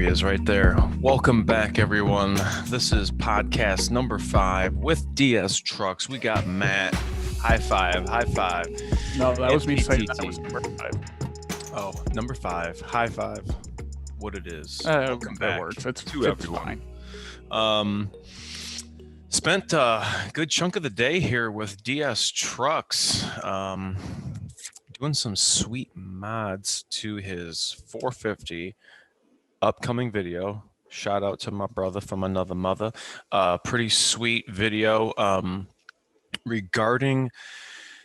he is right there. Welcome back, everyone. This is podcast number 5 with DS Trucks. We got Matt. High five. No, that was me PTT. saying that was number 5. Oh, number 5. High five. What it is. Welcome back. That works. It's everyone. Spent a good chunk of the day here with DS Trucks. Doing some sweet mods to his 450 upcoming video. Shout out to my brother from another mother. Pretty sweet video regarding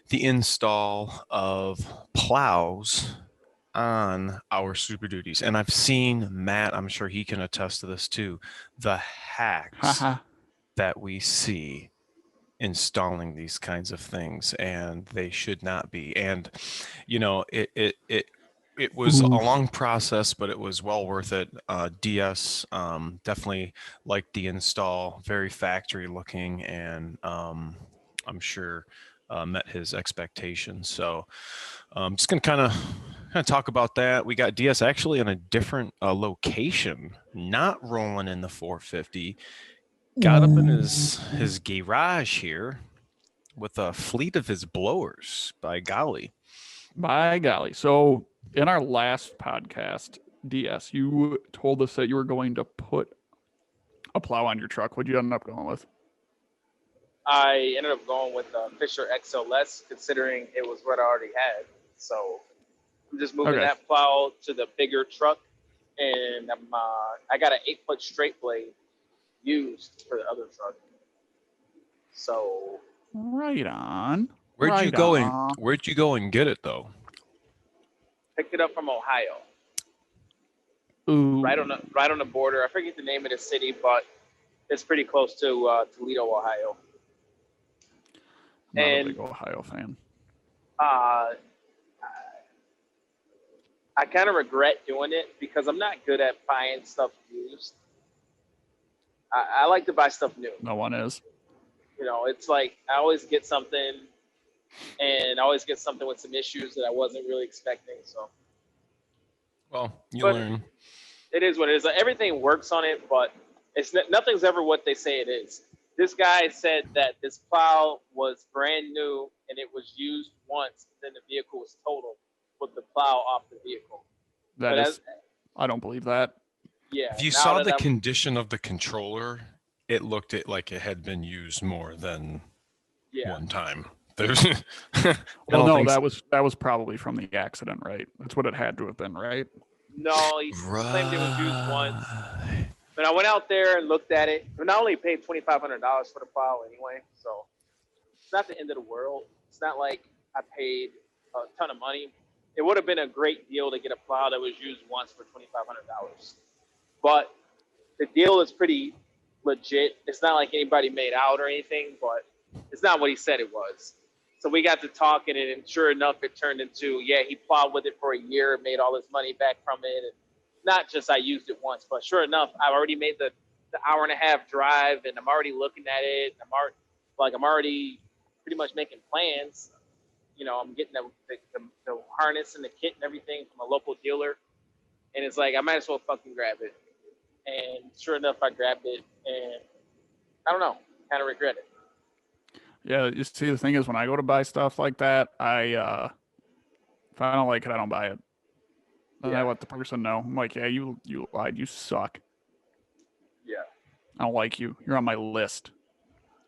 the install of plows on our Super Duties. And I've seen Matt, I'm sure he can attest to this too, the hacks that we see installing these kinds of things, and they should not be. And you know, it was a long process, but it was well worth it. DS definitely liked the install, very factory looking, and I'm sure met his expectations. So I'm just gonna kind of talk about that. We got DS actually in a different location, not rolling in the 450. Got up in his garage here with a fleet of his blowers, by golly. So in our last podcast, DS, you told us that you were going to put a plow on your truck. What'd you end up going with? I ended up going with Fisher XLS, considering it was what I already had. So I'm just moving that plow to the bigger truck, and I got an 8-foot straight blade used for the other truck. So right on. Where'd you go and get it though? Picked it up from Ohio. Ooh. Right on the border. I forget the name of the city, but it's pretty close to Toledo, Ohio. Not a big Ohio fan. I kind of regret doing it because I'm not good at buying stuff used. I like to buy stuff new. No one is. You know, it's like I always get something, and I always get something with some issues that I wasn't really expecting. So, well, learn. It is what it is. Everything works on it, but nothing's ever what they say it is. This guy said that this plow was brand new and it was used once, then the vehicle was totaled with the plow off the vehicle. I don't believe that. Yeah. If you saw the condition of the controller, it looked like it had been used more than one time. Well, no, that was probably from the accident, right? That's what it had to have been, right? No, he claimed it was used once. But I went out there and looked at it. And I only paid $2,500 for the plow anyway, so it's not the end of the world. It's not like I paid a ton of money. It would have been a great deal to get a plow that was used once for $2,500. But the deal is pretty legit. It's not like anybody made out or anything, but it's not what he said it was. So we got to talking, and sure enough, it turned into, he plowed with it for a year, made all his money back from it. And not just I used it once, but sure enough, I've already made the hour and a half drive, and I'm already looking at it. I'm already pretty much making plans. You know, I'm getting the harness and the kit and everything from a local dealer. And it's like, I might as well fucking grab it. And sure enough, I grabbed it, and I don't know, kind of regret it. Yeah, you see, the thing is, when I go to buy stuff like that, if I don't like it, I don't buy it. And I let the person know. I'm like, you lied, you suck. Yeah. I don't like you. You're on my list.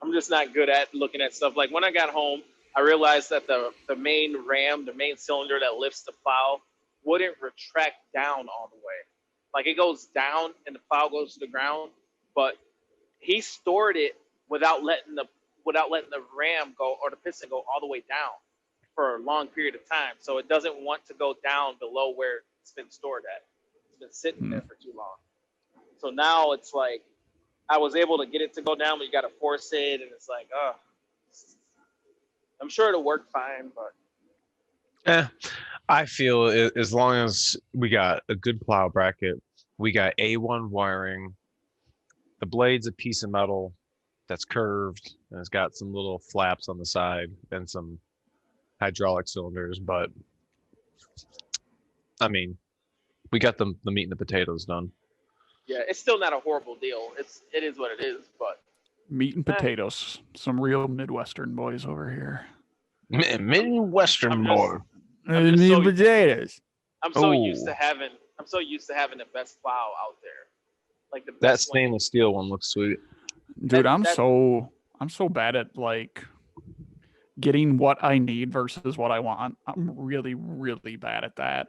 I'm just not good at looking at stuff. Like when I got home, I realized that the main ram, the main cylinder that lifts the plow, wouldn't retract down all the way. Like it goes down and the plow goes to the ground, but he stored it without letting the ram go or the piston go all the way down for a long period of time. So it doesn't want to go down below where it's been stored at. It's been sitting there for too long. So now it's like I was able to get it to go down, but you got to force it, and it's like, I'm sure it'll work fine, but I feel as long as we got a good plow bracket, we got A1 wiring, the blade's a piece of metal that's curved and it's got some little flaps on the side and some hydraulic cylinders, but I mean, we got the meat and the potatoes done. Yeah, it's still not a horrible deal. It is what it is, but Meat and potatoes. Some real Midwestern boys over here. Midwestern boy. I'm just Meat so- and potatoes. I'm so used to having the best plow out there. Like the That best one. stainless steel one looks sweet. Dude, I'm so bad at like getting what I need versus what I want. I'm really, really bad at that.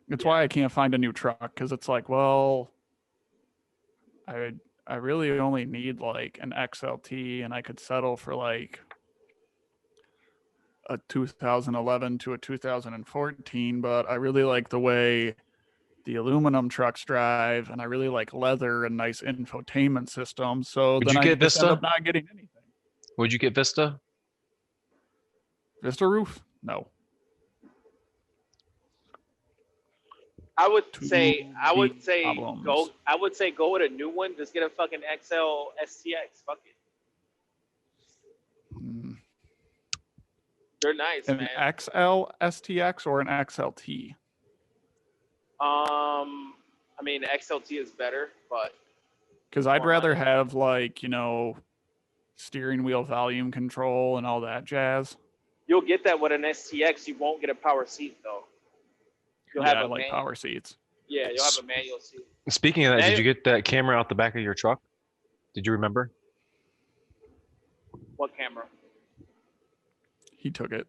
It's why I can't find a new truck, because it's like, well, I really only need like an XLT, and I could settle for like a 2011 to a 2014, but I really like the way the aluminum trucks drive, and I really like leather and nice infotainment system. So Would then you I get just end Vista? up not getting anything. Would you get Vista? Vista roof? No. I would Too say many go with a new one. Just get a fucking XL STX. Fuck it. Mm. They're nice, An man. XL STX or an XLT? I mean, the XLT is better, but Because I'd More rather money. have like, steering wheel volume control and all that jazz. you'll get that with an STX. You won't get a power seat though. You'll Yeah, have I a like power seats. Yeah, you'll have a manual seat. Speaking of that, Hey. did you get that camera out the back of your truck? Did you remember? What camera? He took it.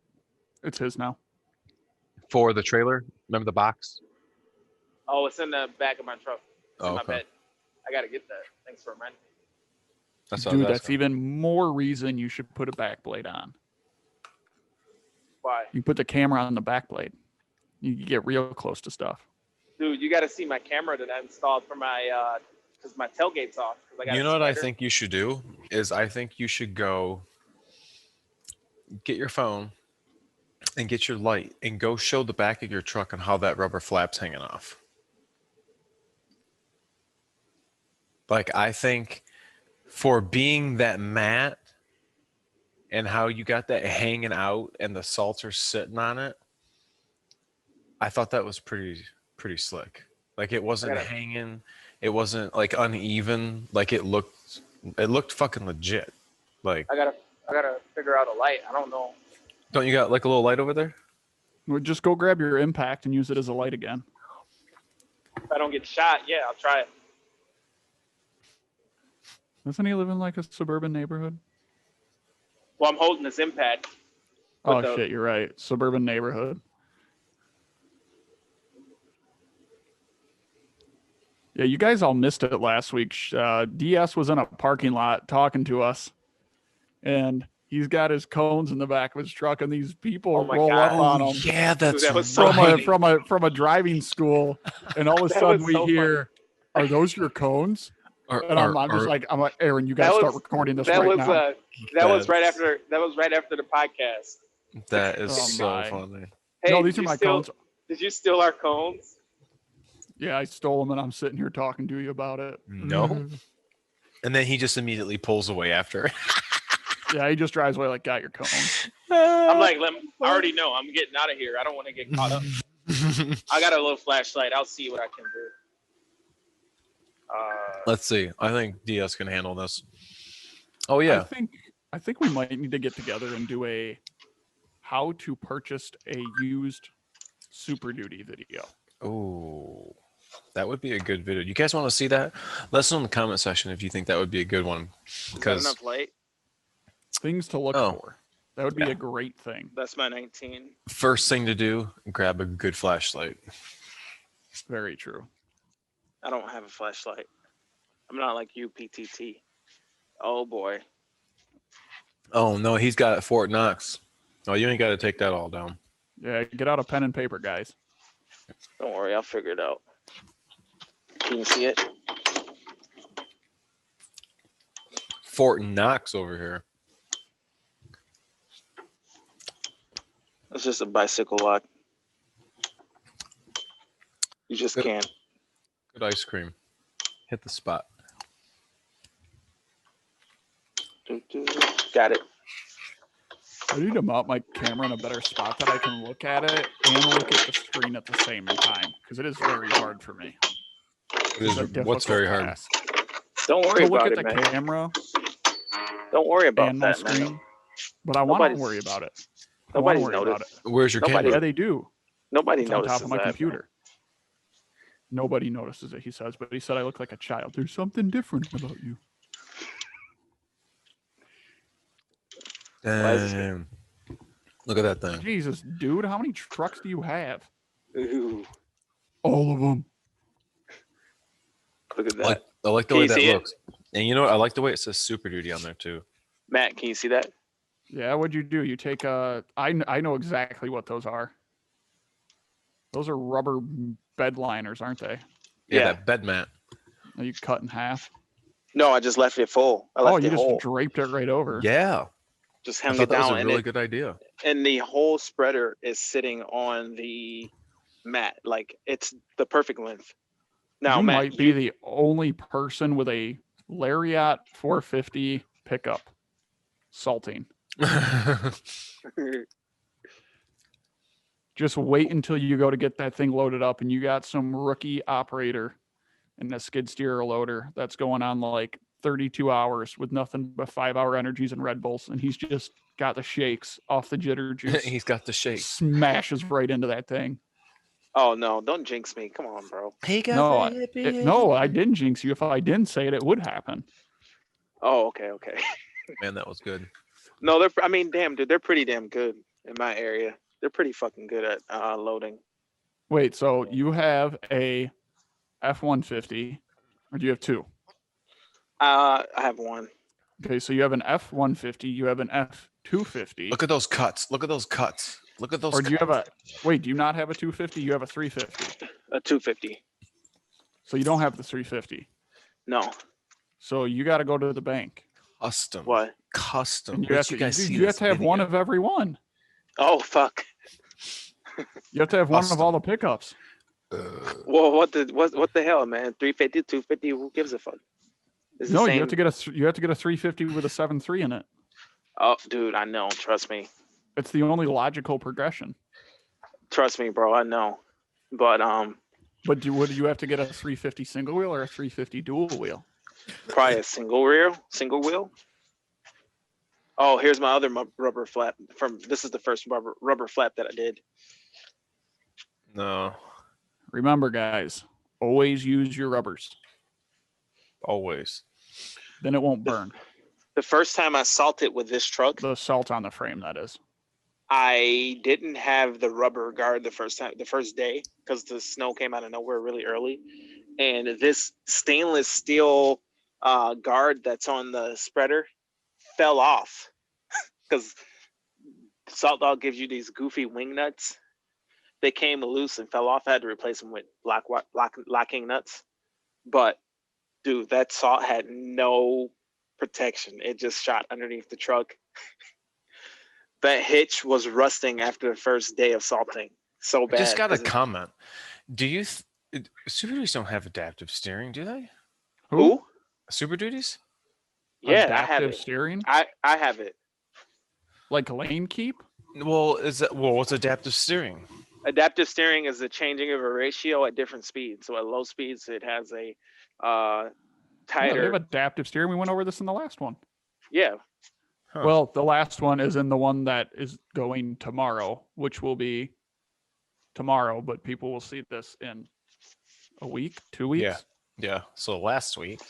It's his now. For the trailer? Remember the box? Oh, it's in the back of my truck. It's in Oh, my okay. bed. I gotta get that. Thanks for reminding me. That's what I Dude, was that's asking. even more reason you should put a back blade on. Why? You put the camera on the back blade. You can get real close to stuff. Dude, you gotta see my camera that I installed for my because my tailgate's off. 'Cause I got You a know what I spider. think you should do? Is I think you should go get your phone and get your light and go show the back of your truck and how that rubber flap's hanging off. Like, I think for being that matte and how you got that hanging out and the salter sitting on it, I thought that was pretty slick. Like, it wasn't gotta- hanging, it wasn't like uneven, like it looked fucking legit. Like, I gotta figure out a light. I don't know. don't you got like a little light over there? Well, just go grab your impact and use it as a light again. If I don't get shot, yeah, I'll try it. Doesn't he live in like a suburban neighborhood? Well, I'm holding this impact. Oh, With the- shit, you're right. Suburban neighborhood. Yeah, you guys all missed it last week. DS was in a parking lot talking to us, and he's got his cones in the back of his truck, and these people Oh my roll God. up on him yeah, that's that was so right. from a driving school, and all of a That sudden was we so hear, "Are those your cones?" And I'm just like, Aaron, you That gotta was- start recording this That right was now. that was right after the podcast. that is Oh so my. funny. Hey, No, did these are you my steal- cones. Did you steal our cones? Yeah, I stole them, and I'm sitting here talking to you about it. No. And then he just immediately pulls away after. Yeah, he just drives away like, got your cones. I'm like, I already know. I'm getting out of here. I don't want to get caught up. I got a little flashlight. I'll see what I can do. Let's see. I think DS can handle this. Oh yeah. I think we might need to get together and do a how to purchase a used Super Duty video. Oh, that would be a good video. You guys want to see that? Let us know in the comment section if you think that would be a good one. Is that Because enough light? Things to look Oh. for. That would be Yeah. a great thing. That's my 19. first thing to do, grab a good flashlight. Very true. I don't have a flashlight. I'm not like you, PTT. Oh boy. Oh no, he's got Fort Knox. Oh, you ain't got to take that all down. Yeah, get out a pen and paper, guys. Don't worry, I'll figure it out. Can you see it? Fort Knox over here. It's just a bicycle lock. You just Good. can't. Good ice cream. Hit the spot. Got it. I need to mount my camera in a better spot that I can look at it and look at the screen at the same time, because it is very hard for me. What's very hard? task. Don't worry Look about at it, the man. camera Don't worry about and my that, man. screen. But I want to Nobody's- worry about it. Nobody's worry about noticed. Where's your Nobody- Yeah, camera? they do. Nobody It's on notices top of my that. computer. Nobody notices it, he says, but he said I look like a child. There's something different about you. Damn. Look at that thing. Jesus, dude, how many trucks do you have? Ooh, All of them. look at I that. like the Can way you that see it? looks. And you know what? I like the way it says Super Duty on there too. Matt, can you see that? Yeah, what'd you do? You take I know exactly what those are. Those are rubber bed liners, aren't they? Yeah, Yeah. that bed mat. That you cut in half. No, I just left it full. I left You it just whole. draped it right over. Yeah. Just I hung thought it that was down, a and really good idea. and the whole spreader is sitting on the mat. Like it's the perfect length. Now, you Matt, might be the only person with a Lariat 450 pickup salting. Just wait until you go to get that thing loaded up and you got some rookie operator and a skid steer loader that's going on like 32 hours with nothing but 5-hour energies and Red Bulls. And he's just got the shakes off the jitter juice. He's got the shake. Smashes right into that thing. Oh no! Don't jinx me. Come on, bro. He got No, I didn't jinx you. If I didn't say it, it would happen. Oh, okay, okay. Man, that was good. No, I mean, damn, dude, they're pretty damn good in my area. They're pretty fucking good at loading. Wait, so you have a F-150, or do you have two? I have one. Okay, so you have an F-150, you have an F-250. Look at those cuts. Look at those cuts. Look at those Or do you cuts. have wait, do you not have a 250? You have a 350. A 250. So you don't have the 350. No. So you got to go to the bank. Custom. What? Custom. And you Wait have till to, guys see you have this to have one video. of every one. Oh fuck. You have to have one of Custom. all the pickups. Well, what the hell, man? 350, 250. Who gives a fuck? It's the No, same. you have to get a 350 with a 7.3 in it. Oh, dude, I know. Trust me. It's the only logical progression. Trust me, bro. I know. But But would you have to get a 350 single wheel or a 350 dual wheel? probably a single wheel. Oh, here's my other rubber flap. This is the first rubber flap that I did. No. Remember, guys, always use your rubbers. Always. Then it won't burn. The first time I salted with this truck, The salt on the frame, that is. I didn't have the rubber guard the first day, because the snow came out of nowhere really early. And this stainless steel guard that's on the spreader fell off because Salt Dog gives you these goofy wing nuts. They came loose and fell off. I had to replace them with locking nuts. But dude, that salt had no protection. It just shot underneath the truck. That hitch was rusting after the first day of salting. So bad. I just got a comment. Do you Super Duties don't have adaptive steering, do they? Who? Super Duties? Yeah, I have Adaptive it. steering? I have it. Like lane keep? Well, what's adaptive steering? Adaptive steering is the changing of a ratio at different speeds. So at low speeds, it has a Yeah, they tighter. have adaptive steering. We went over this in the last one. Yeah. Huh. Well, the last one is in the one that is going tomorrow, which will be tomorrow, but people will see this in a week, 2 weeks. Yeah. Yeah. So last week.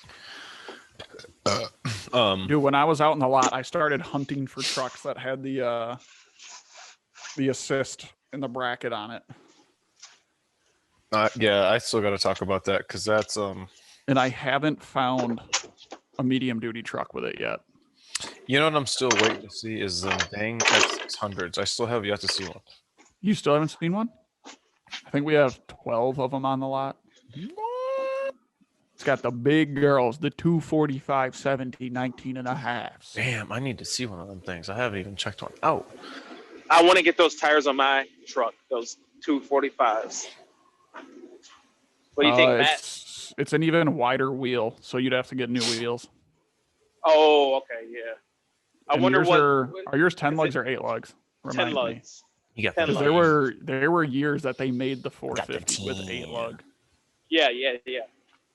Dude, when I was out in the lot, I started hunting for trucks that had the assist and the bracket on it. Yeah, I still got to talk about that because that's And I haven't found a medium duty truck with it yet. You know what I'm still waiting to see is the dang X600s. I still have yet to see one. You still haven't seen one? I think we have 12 of them on the lot. It's got the big girls, the 245, 70, 19 and a half. Damn, I need to see one of them things. I haven't even checked one out. I want to get those tires on my truck, those 245s. What do you think, Matt? It's an even wider wheel, so you'd have to get new wheels. Oh, okay, yeah. I And wonder yours what. are yours 10 is lugs it or 8 lugs? 10 Remind me. lugs. You got 10 Because lugs. there were years that they made the the 450 with 8 10. lug. Yeah.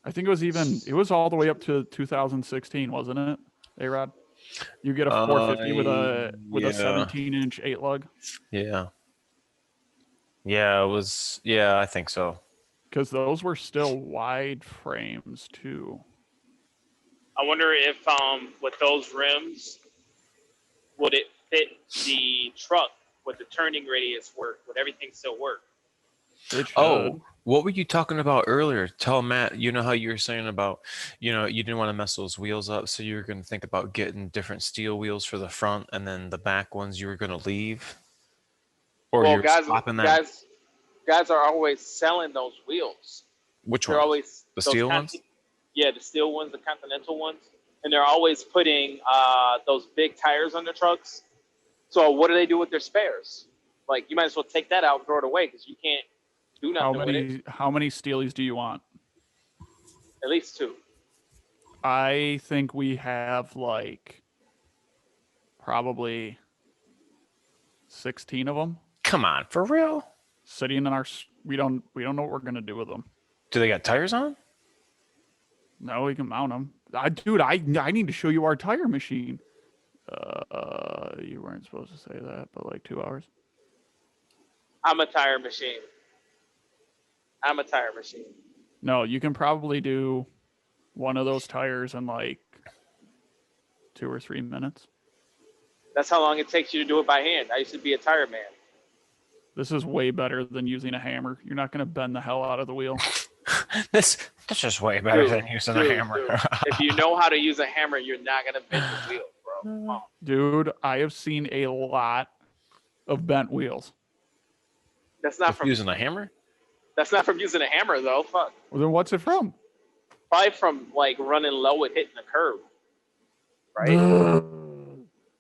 I think it was all the way up to 2016, wasn't it? A-Rod? You get a 450 with a 17-inch 8-lug? Yeah. Yeah, it was. Yeah, I think so. Because those were still wide frames too. I wonder if with those rims, would it fit the truck? Would the turning radius work? Would everything still work? It should. Oh, what were you talking about earlier? Tell Matt, you know how you were saying about, you didn't want to mess those wheels up, so you were going to think about getting different steel wheels for the front, and then the back ones you were going to leave? Or Well, you're swapping that? guys are always selling those wheels. Which They're ones? always The steel ones? Yeah, the steel ones, the Continental ones, and they're always putting those big tires on their trucks. So what do they do with their spares? Like, you might as well take that out and throw it away because you can't do nothing with it. How many steelies do you want? At least 2. I think we have like probably 16 of them Come on, for real? sitting in our. We don't know what we're gonna do with them. Do they got tires on? No, we can mount them. Dude, I need to show you our tire machine. You weren't supposed to say that, but like 2 hours. I'm a tire machine. No, you can probably do one of those tires in like 2 or 3 minutes. That's how long it takes you to do it by hand. I used to be a tire man. This is way better than using a hammer. You're not going to bend the hell out of the wheel. This is way better than using a hammer. Dude. If you know how to use a hammer, you're not going to bend the wheel, bro. Come on. Dude, I have seen a lot of bent wheels. That's not from using a hammer? That's not from using a hammer, though. Fuck. Well, then what's it from? Probably from like running low and hitting the curb. Right?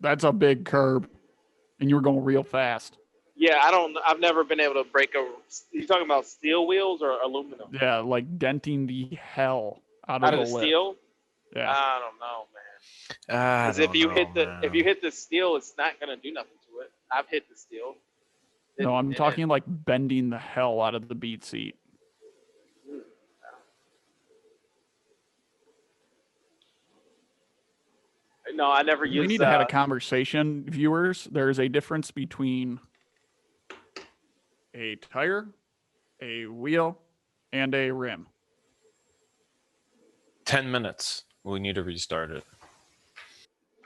That's a big curb, and you were going real fast. Yeah, I've never been able to break a. You talking about steel wheels or aluminum? Yeah, like denting the hell out of the steel. Yeah. I don't know, man. Because if you hit the steel, it's not gonna do nothing to it. I've hit the steel. No, I'm talking like bending the hell out of the beat seat. No, I never used. We need to have a conversation, viewers. There is a difference between a tire, a wheel, and a rim. 10 minutes. We need to restart it.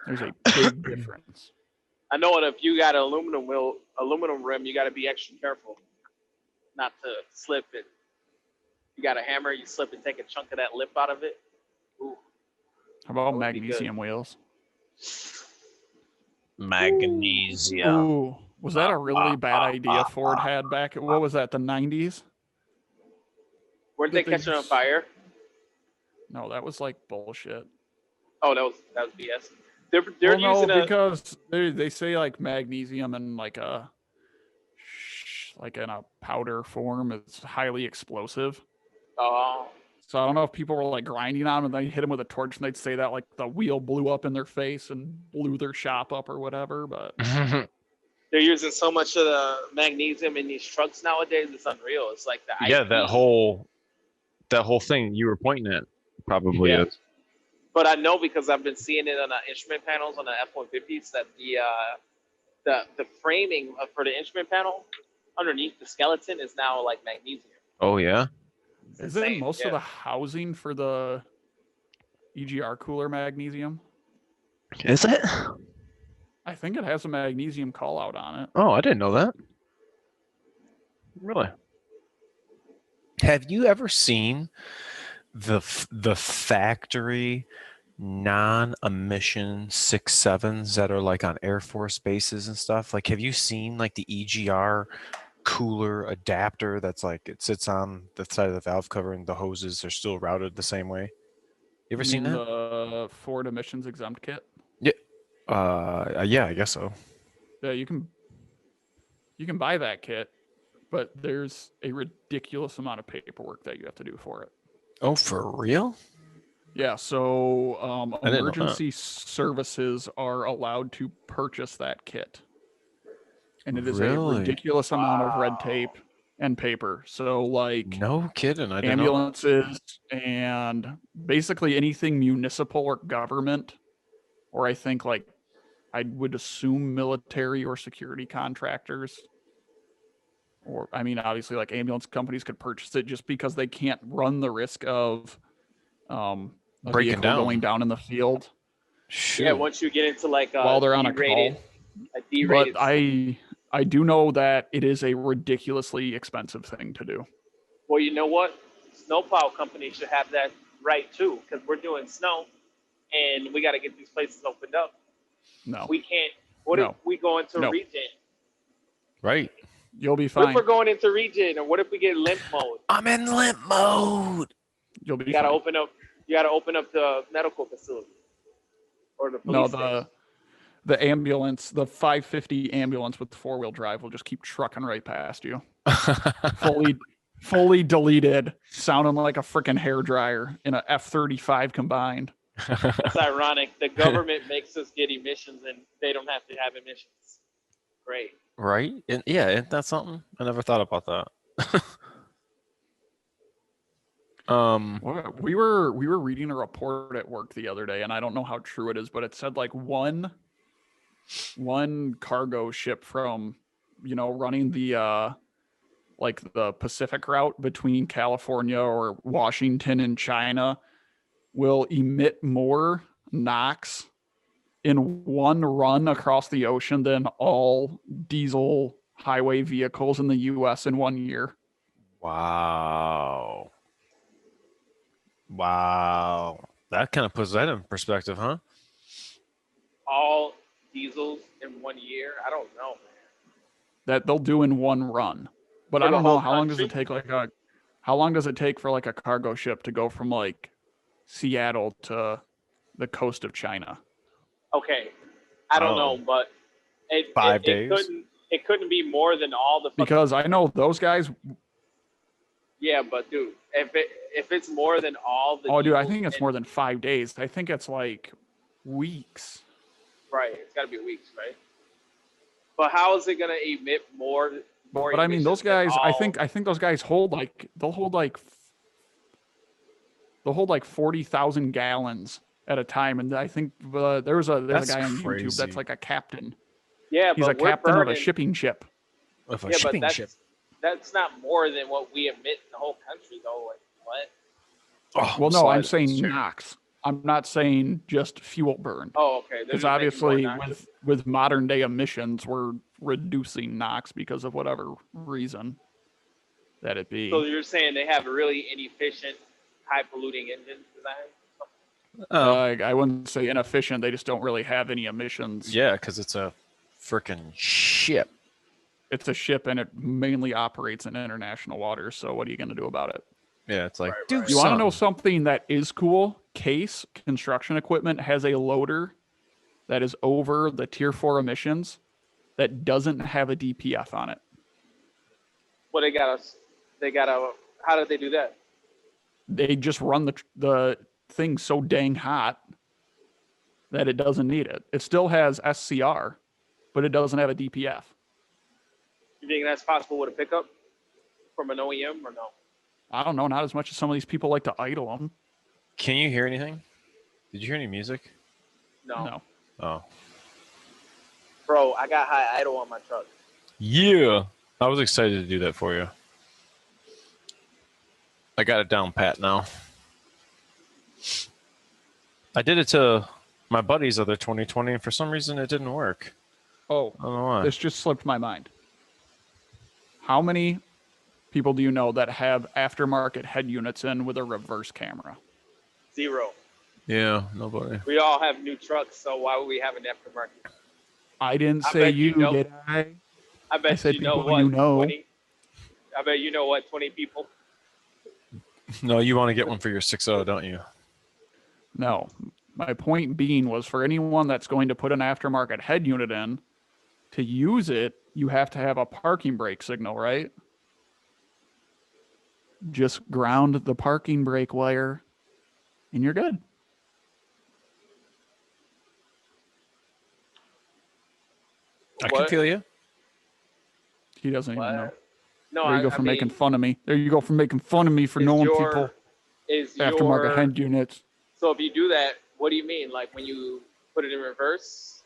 There's a big difference. I know it. If you got an aluminum rim, you got to be extra careful not to slip it. You got a hammer, you slip and take a chunk of that lip out of it. Ooh. How about magnesium wheels? Magnesium. Ooh, was that a really bad idea Ford had back at, what was that, the 90s? Weren't they catching on fire? No, that was like bullshit. Oh, that was BS. They're using because they say like magnesium and like in a powder form is highly explosive. Oh. So I don't know if people were like grinding on them and they hit them with a torch and they'd say that like the wheel blew up in their face and blew their shop up or whatever. But they're using so much of the magnesium in these trucks nowadays. It's unreal. It's like the yeah, that whole thing you were pointing at probably is. But I know because I've been seeing it on the instrument panels on the F-150s that the framing for the instrument panel underneath the skeleton is now like magnesium. Oh yeah. Isn't most of the housing for the EGR cooler magnesium? Is it? I think it has a magnesium call out on it. Oh, I didn't know that. Really? Have you ever seen the factory non-emission 6.7s that are like on Air Force bases and stuff? Like, have you seen like the EGR cooler adapter that's like it sits on the side of the valve cover and the hoses are still routed the same way? You ever seen that? The Ford emissions exempt kit? Yeah. Yeah, I guess so. Yeah, you can buy that kit, but there's a ridiculous amount of paperwork that you have to do for it. Oh, for real? Yeah, so emergency services are allowed to purchase that kit. And it is a ridiculous amount of red tape and paper. So like No kidding. I didn't know. ambulances and basically anything municipal or government, or I think like I would assume military or security contractors. Or I mean, obviously, like ambulance companies could purchase it just because they can't run the risk of a Breaking vehicle down. going down in the field Shoot. Yeah, once you get into like while they're on a D-rated, call. a But D-rated. I do know that it is a ridiculously expensive thing to do. Well, you know what? Snowplow companies should have that right too, because we're doing snow, and we got to get these places opened up. No, We can't. What No. if we go into No. regen? Right. you'll be What fine. if we're going into regen, or what if we get limp mode? I'm in limp mode. You'll be You gotta fine. open up. You gotta open up the medical facility or the No, police station. the ambulance, the 550 ambulance with 4-wheel drive will just keep trucking right past you. Fully deleted, sounding like a freaking hairdryer in a F-35 combined. That's ironic. The government makes us get emissions, and they don't have to have emissions. Great. Right? And yeah, isn't that something? I never thought about that. We were reading a report at work the other day, and I don't know how true it is, but it said like one cargo ship from, running the like the Pacific route between California or Washington and China will emit more NOx in one run across the ocean than all diesel highway vehicles in the US in 1 year. Wow. That kind of puts that in perspective, huh? All diesels in 1 year. I don't know, man. That they'll do in one run. But For I the don't know whole how long does it country? take how long does it take for like a cargo ship to go from like Seattle to the coast of China? Okay, I don't Oh. know, but 5 days? It couldn't be more than all the. Because I know those guys. Yeah, but dude, if it's more than all the. Oh, dude, I diesels think it's in- more than 5 days. I think it's like weeks. Right, it's got to be weeks, right? But how is it gonna emit more? But I mean, those emissions than guys. all- I think those guys hold like 40,000 gallons at a time, and I think there's a That's guy on YouTube crazy. that's like a captain. Yeah, He's but a we're captain of a burning- shipping ship. With a Yeah, but shipping that's ship. that's not more than what we emit in the whole country, though. Like what? Oh, Well, no, I'm slide. saying NOx. I'm not saying just fuel burn. Oh, okay. They're Because just making obviously, more NOx. with modern day emissions, we're reducing NOx because of whatever reason that it be. So you're saying they have a really inefficient, high polluting engine design? Oh, I wouldn't say inefficient. They just don't really have any emissions. yeah, because it's a freaking ship. It's a ship and it mainly operates in international waters. So what are you going to do about it? Yeah, it's like, Right, do right. You want to know something. something that is cool? Case Construction Equipment has a loader that is over the Tier 4 emissions that doesn't have a DPF on it. Well, they got to, how did they do that? They just run the thing so dang hot that it doesn't need it. It still has SCR, but it doesn't have a DPF. You think that's possible with a pickup from an OEM or no? I don't know, not as much as some of these people like to idle them. Can you hear anything? Did you hear any music? No. Oh. Bro, I got high idle on my truck. Yeah. I was excited to do that for you. I got it down pat now. I did it to my buddy's other 2020, and for some reason it didn't work. Oh, I don't know why. this just slipped my mind. How many people do you know that have aftermarket head units in with a reverse camera? 0. Yeah, nobody. We all have new trucks, so why would we have an aftermarket? I didn't I say bet you you, know. did I? I bet said you know people what, you know. 20? I bet you know what, 20 people? No, you want to get one for your 6.0, don't you? No. My point being was for anyone that's going to put an aftermarket head unit in, to use it, you have to have a parking brake signal, right? Just ground the parking brake wire and you're good. I can What? feel you. He doesn't even know. What? No, There you go for making fun of me. There you go for making fun of me for is knowing your- people is aftermarket your head units. So if you do that, what do you mean? Like when you put it in reverse?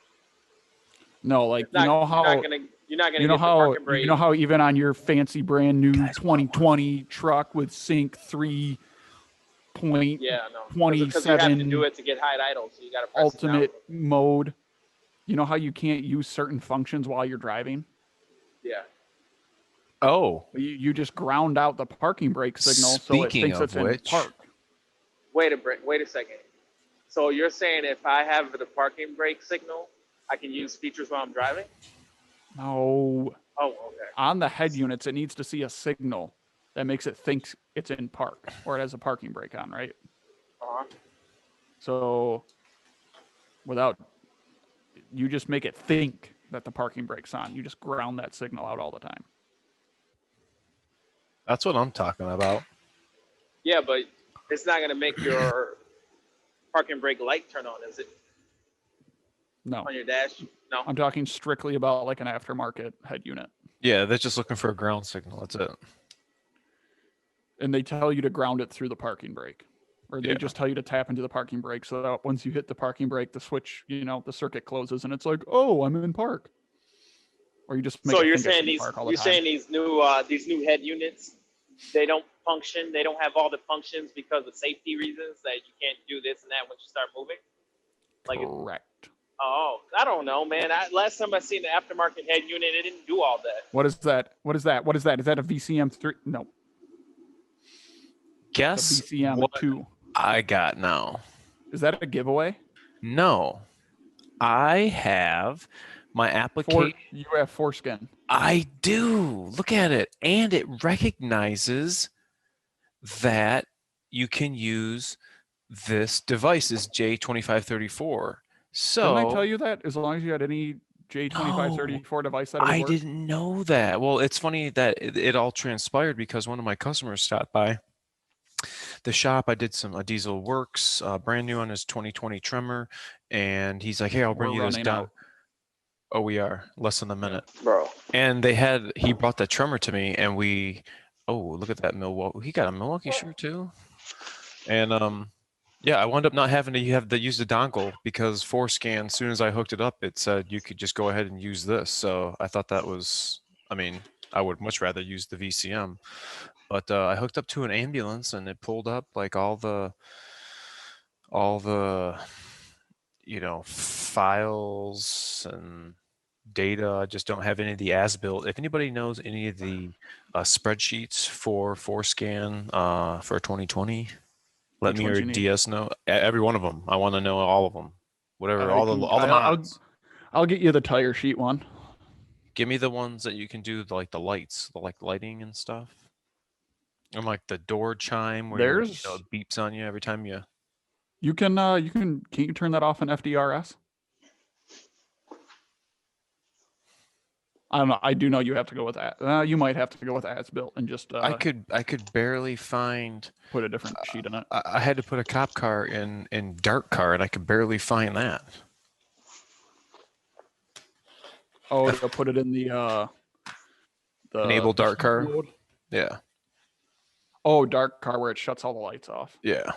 No, like It's not- you know how you're not gonna you get know the how parking brake. you know how even on your fancy brand new Guys, 2020 truck with sync 3.27 Yeah, no. Because you have to do it to get high idle, so you got to press it down. ultimate mode, you know how you can't use certain functions while you're driving? Yeah. Oh, You just ground out the parking brake signal so it Speaking thinks of it's in which- park. Wait a second. So you're saying if I have the parking brake signal, I can use features while I'm driving? No, Oh, okay. on the head units, it needs to see a signal that makes it think it's in park or it has a parking brake on, right? Uh-huh. So you just make it think that the parking brake's on. You just ground that signal out all the time. that's what I'm talking about. Yeah, but it's not going to make your parking brake light turn on, is it? No, On your dash? No. I'm talking strictly about like an aftermarket head unit. Yeah, they're just looking for a ground signal. That's it. And they tell you to ground it through the parking brake. Or they Yeah. just tell you to tap into the parking brake so that once you hit the parking brake, the switch, the circuit closes and it's like, oh, I'm in park. Or you just make So it you're think it's saying in park all the you're time. saying these new head units, they don't function, they don't have all the functions because of safety reasons that you can't do this and that once you start moving? Like Correct. Oh, I don't know, man. Last time I seen the aftermarket head unit, it didn't do all that. What is that? What is that? What is that? Is that a VCM3? No, it's Guess a VCM2. what I got now. Is that a giveaway? No, I have my application. You have foreskin. I do. Look at it. And it recognizes that you can use this device is J2534. So Didn't I tell you that? As long as you had any J2534 device that it would I work? didn't know that. Well, it's funny that it all transpired because one of my customers stopped by the shop. I did a diesel works, brand new on his 2020 Tremor, and he's like, "Hey, I'll bring We're you this running down." out. Oh, we are less than a minute. Bro. And he brought that Tremor to me, and look at that Milwaukee. He got a Milwaukee shirt too. And yeah, I wound up not having to use the dongle because Forescan, as soon as I hooked it up, it said you could just go ahead and use this. So I thought that was, I would much rather use the VCM. But I hooked up to an ambulance and it pulled up like all the files and data. I just don't have any of the as-built. If anybody knows any of the spreadsheets for Forescan for 2020, let Which me ones or you need? DS know. Every one of them. I want to know all of them. Whatever, all the I'll- mods. I'll get you the tire sheet one. Give me the ones that you can do like the lights, the lighting and stuff. And like the door chime where it beeps on you every time you. Can you turn that off in FDRS? I don't know. I do know you have to go with that. You might have to go with as built and just I could barely find. put a different sheet in it. I had to put a cop car in dark car, and I could barely find that. Oh, to put it in the Enable dark sleep car? mode? Yeah. Oh, dark car where it shuts all the lights off. Yeah.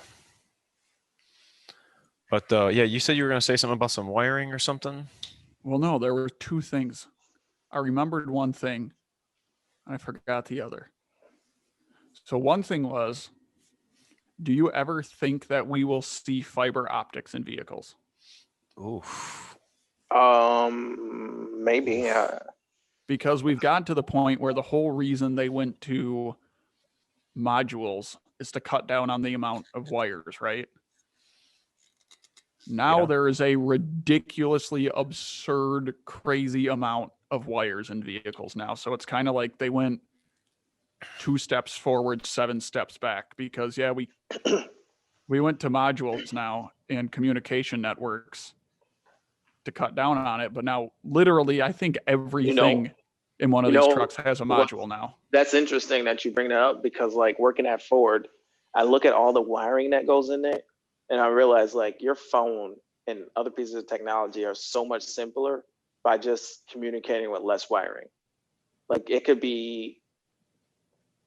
But yeah, you said you were going to say something about some wiring or something. Well, no, there were two things. I remembered one thing, and I forgot the other. So one thing was, do you ever think that we will see fiber optics in vehicles? Oof. Maybe. Because we've gotten to the point where the whole reason they went to modules is to cut down on the amount of wires, right? Now Yeah. there is a ridiculously absurd, crazy amount of wires in vehicles now. So it's kind of like they went 2 steps forward, 7 steps back, because we went to modules now and communication networks to cut down on it. But now literally, I think everything in one of these trucks has a module now. That's interesting that you bring that up because like working at Ford, I look at all the wiring that goes in there and I realize like your phone and other pieces of technology are so much simpler by just communicating with less wiring. Like it could be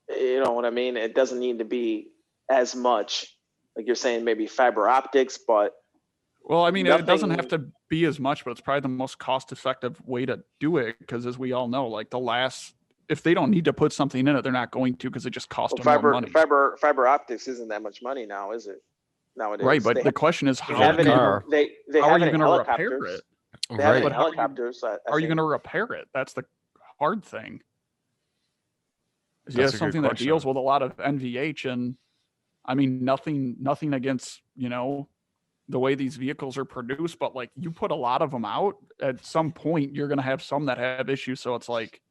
You know what I mean? It doesn't need to be as much, like you're saying, maybe fiber optics, but Well, I mean, it doesn't have nothing. to be as much, but it's probably the most cost-effective way to do it because, as we all know, like if they don't need to put something in it, they're not going to because it just costs them more money. Fiber optics isn't that much money now, is it? Nowadays, Right, but the question is, they how have it. car. They how have are it you in going to repair helicopters. it? They have it Right. in helicopters. I How are you think. going to repair it? That's the hard thing. That's Yeah, a good something that question. deals with a lot of NVH, and I mean nothing against the way these vehicles are produced, but like you put a lot of them out, at some point you're going to have some that have issues. So it's like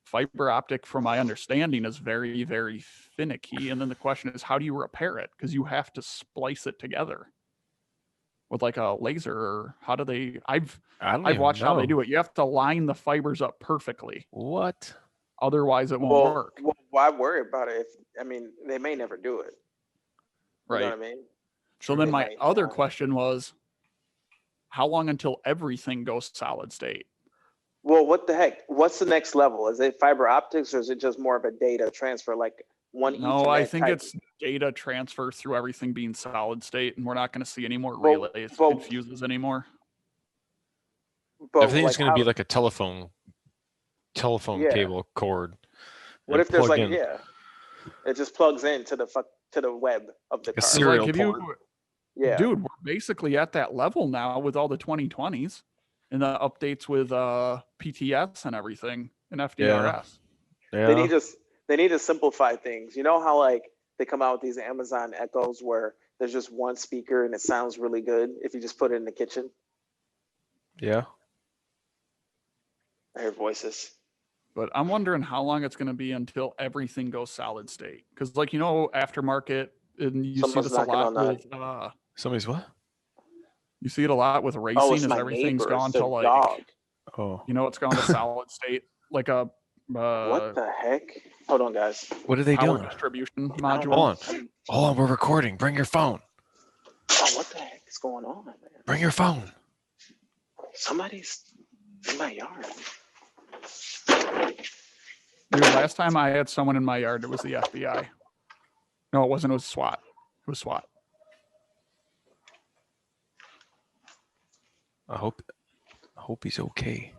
fiber optic, from my understanding, is very, very finicky. And then the question is, how do you repair it? Because you have to splice it together with like a laser, or how do they? I've watched how they do it. You have to line the fibers up perfectly. What? Otherwise, it won't work. Well, why worry about it? They may never do it. You Right. know what I mean? So then my other question was, how long until everything goes solid state? Well, what the heck? What's the next level? Is it fiber optics, or is it just more of a data transfer, like one Ethernet No, I think type? it's data transfer through everything being solid state, and we're not going to see any more relays and fuses anymore. But Everything's going to be like a telephone cable cord. What if there's it just plugs into the web of the car? serial like, port. Dude, we're basically at that level now with all the 2020s and the updates with PTS and everything and FDRS. Yeah. They need to simplify things. You know how like they come out with these Amazon Echoes where there's just one speaker and it sounds really good if you just put it in the kitchen? Yeah. I hear voices. But I'm wondering how long it's going to be until everything goes solid state. Because, like, aftermarket, and you see this a lot with Somebody's what? You see it a lot with racing, it's as my everything's neighbor. gone It's to their like, dog. it's gone to solid state, like a What the heck? Hold on, guys. What are they power doing? distribution module. Hold on, we're recording. Bring your phone. Oh, what the heck is going on, man? Bring your phone. Somebody's in my yard. Dude, last time I had someone in my yard, it was the FBI. No, it wasn't. It was SWAT. It was SWAT. I hope he's okay.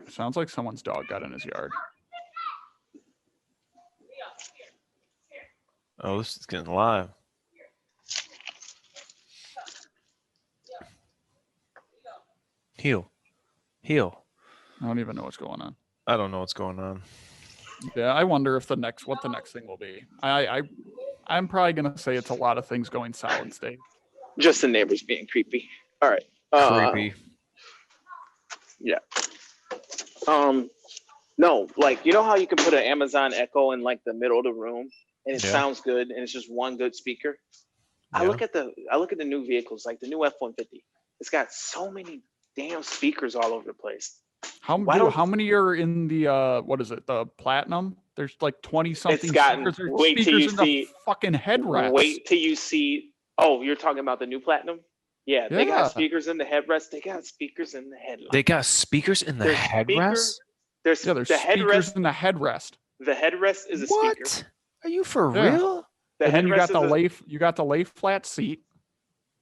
It sounds like someone's dog got in his yard. Oh, this is getting live. Heal. I don't even know what's going on. I don't know what's going on. Yeah, I wonder if what the next thing will be. I'm probably gonna say it's a lot of things going solid state. Just the neighbors being creepy. All right. Creepy. Yeah. No, like you know how you can put an Amazon Echo in like the middle of the room and it sounds good and it's just one good speaker. Yeah. I look at the new vehicles, like the new F-150. It's got so many damn speakers all over the place. How many are in the what is it? The Platinum? There's like 20 something speakers. There's speakers in the fucking headrest. Wait till you see. Oh, you're talking about the new Platinum? Yeah, they got speakers in the headrest. They got speakers in the headlight. They got speakers in the headrest? There's speakers in the headrest. The headrest is a speaker. What? Are you for real? And then you got the lay flat seat.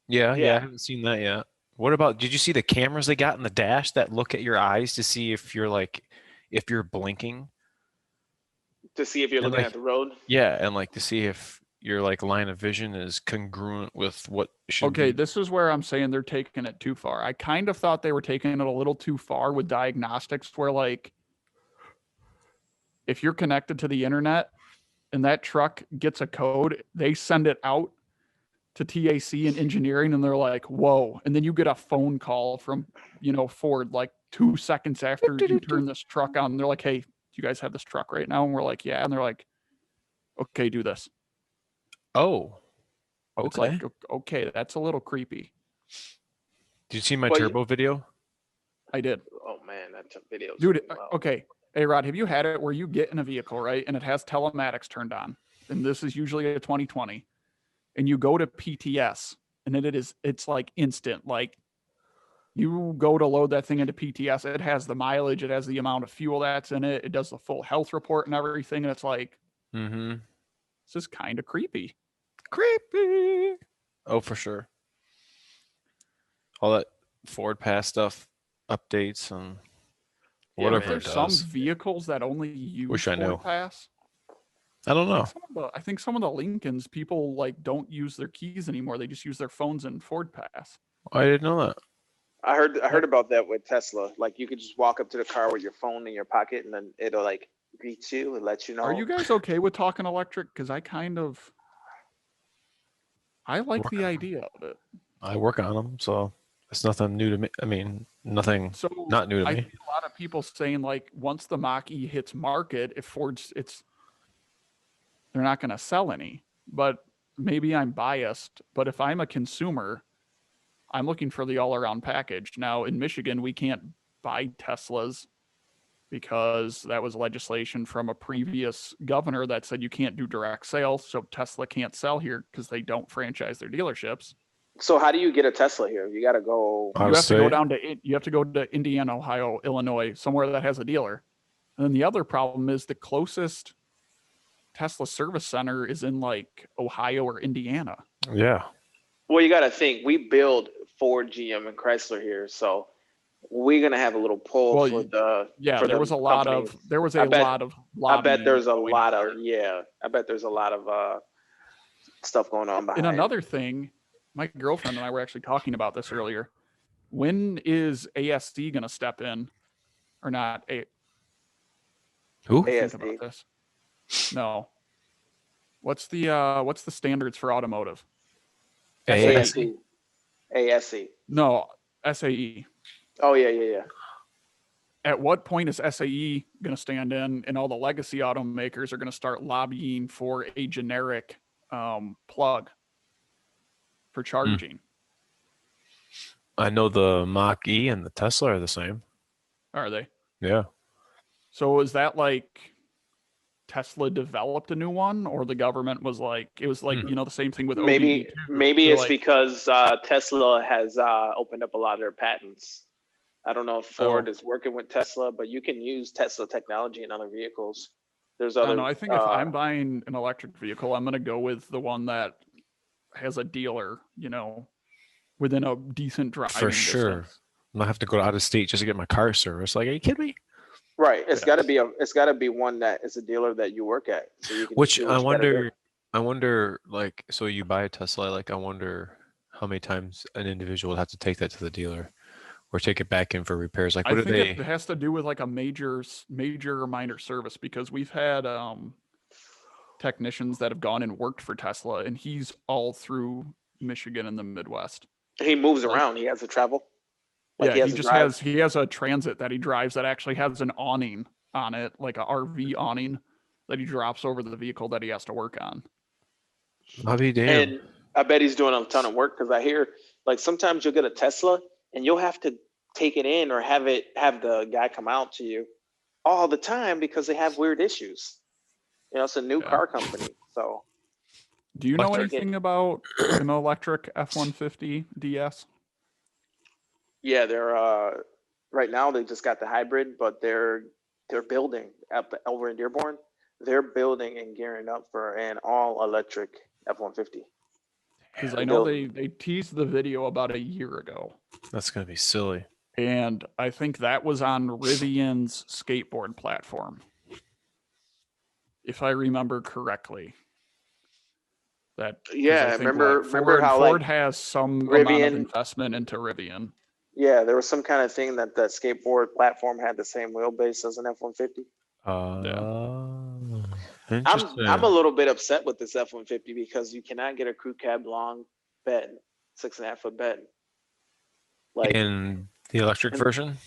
Yeah, I haven't seen that yet. What about, did you see the cameras they got in the dash that look at your eyes to see if you're blinking? To see if you're looking at the road? Yeah, and like to see if your like line of vision is congruent with what should be. Okay, this is where I'm saying they're taking it too far. I kind of thought they were taking it a little too far with diagnostics, where like if you're connected to the internet and that truck gets a code, they send it out to TAC and engineering, and they're like, whoa. And then you get a phone call from, Ford like 2 seconds after you turn this truck on. And they're like, hey, do you guys have this truck right now? And we're like, yeah. And they're like, okay, do this. Oh, okay. It's like, okay, that's a little creepy. Did you see my turbo video? I did. Oh man, that video. Dude, okay. Hey Rod, have you had it where you get in a vehicle, right? And it has telematics turned on. And this is usually a 2020. And you go to PTS and then it's like instant, like, You go to load that thing into PTS, it has the mileage, it has the amount of fuel that's in it, it does the full health report and everything, and it's like, this is kind of creepy. Creepy. Oh, for sure. All that Ford Pass stuff, updates, and whatever it There's some does. vehicles that only use Wish I knew. Ford Pass. I don't know. I think some of the Lincolns, people like don't use their keys anymore. They just use their phones in Ford Pass. I didn't know that. I heard about that with Tesla. Like you could just walk up to the car with your phone in your pocket, and then it'll like greet you and let you know. Are you guys okay with talking electric? Because I like the idea of it. I work on them, so it's nothing new to me. I mean, nothing not new to I me. see a lot of people saying like once the Mach-E hits market, if Ford's they're not going to sell any. But maybe I'm biased. But if I'm a consumer, I'm looking for the all-around package. Now in Michigan, we can't buy Teslas because that was legislation from a previous governor that said you can't do direct sales. So Tesla can't sell here because they don't franchise their dealerships. So how do you get a Tesla here? You got to go. You have to go to Indiana, Ohio, Illinois, somewhere that has a dealer. And then the other problem is the closest Tesla service center is in like Ohio or Indiana. Yeah. Well, you got to think we build Ford, GM, and Chrysler here, so we're gonna have a little pull for the. Yeah, for there was a lot of I bet there's a lot of stuff going on behind. And another thing, my girlfriend and I were actually talking about this earlier. When is ASD going to step in, or not? Who? ASD. Think about this. No. What's the standards for automotive? ASC. ASC. No, SAE. Oh yeah. At what point is SAE going to stand in, and all the legacy automakers are going to start lobbying for a generic plug for charging? I know the Mach-E and the Tesla are the same. Are they? Yeah. So is that like Tesla developed a new one, or the government was like, it was like, the same thing with maybe They're it's because Tesla has opened up a lot of their patents. I don't know if Ford is working with Tesla, but you can use Tesla technology in other vehicles. There's other. I think if I'm buying an electric vehicle, I'm going to go with the one that has a dealer, within a decent driving For sure. distance. I'm not have to go out of state just to get my car serviced. Like, are you kidding me? Right. It's got to be one that is a dealer that you work at. So you can Which I wonder, like, so you buy a Tesla, like, I wonder how many times an individual would have to take that to the dealer or take it back in for repairs. Like, what it has to do with like a major or minor service, because we've had technicians that have gone and worked for Tesla, and he's all through Michigan and the Midwest. He moves around. He has to travel. Like he has a Transit that he drives that actually has an awning on it, like a RV awning that he drops over the vehicle that he has to work on. I'll be damned. And I bet he's doing a ton of work, because I hear like sometimes you'll get a Tesla and you'll have to take it in or have the guy come out to you all the time because they have weird issues. It's a new car company. So do you know anything about an electric F-150 DS? Yeah, they're right now they just got the hybrid, but they're building up over in Dearborn. They're building and gearing up for an all electric F-150. Because I know they teased the video about a year ago. That's gonna be silly. And I think that was on Rivian's skateboard platform, if I remember correctly. Remember how Ford has some amount of investment into Rivian. Yeah, there was some kind of thing that the skateboard platform had the same wheelbase as an F-150. I'm a little bit upset with this F-150 because you cannot get a crew cab long bed, 6.5 foot bed. Like in the electric version?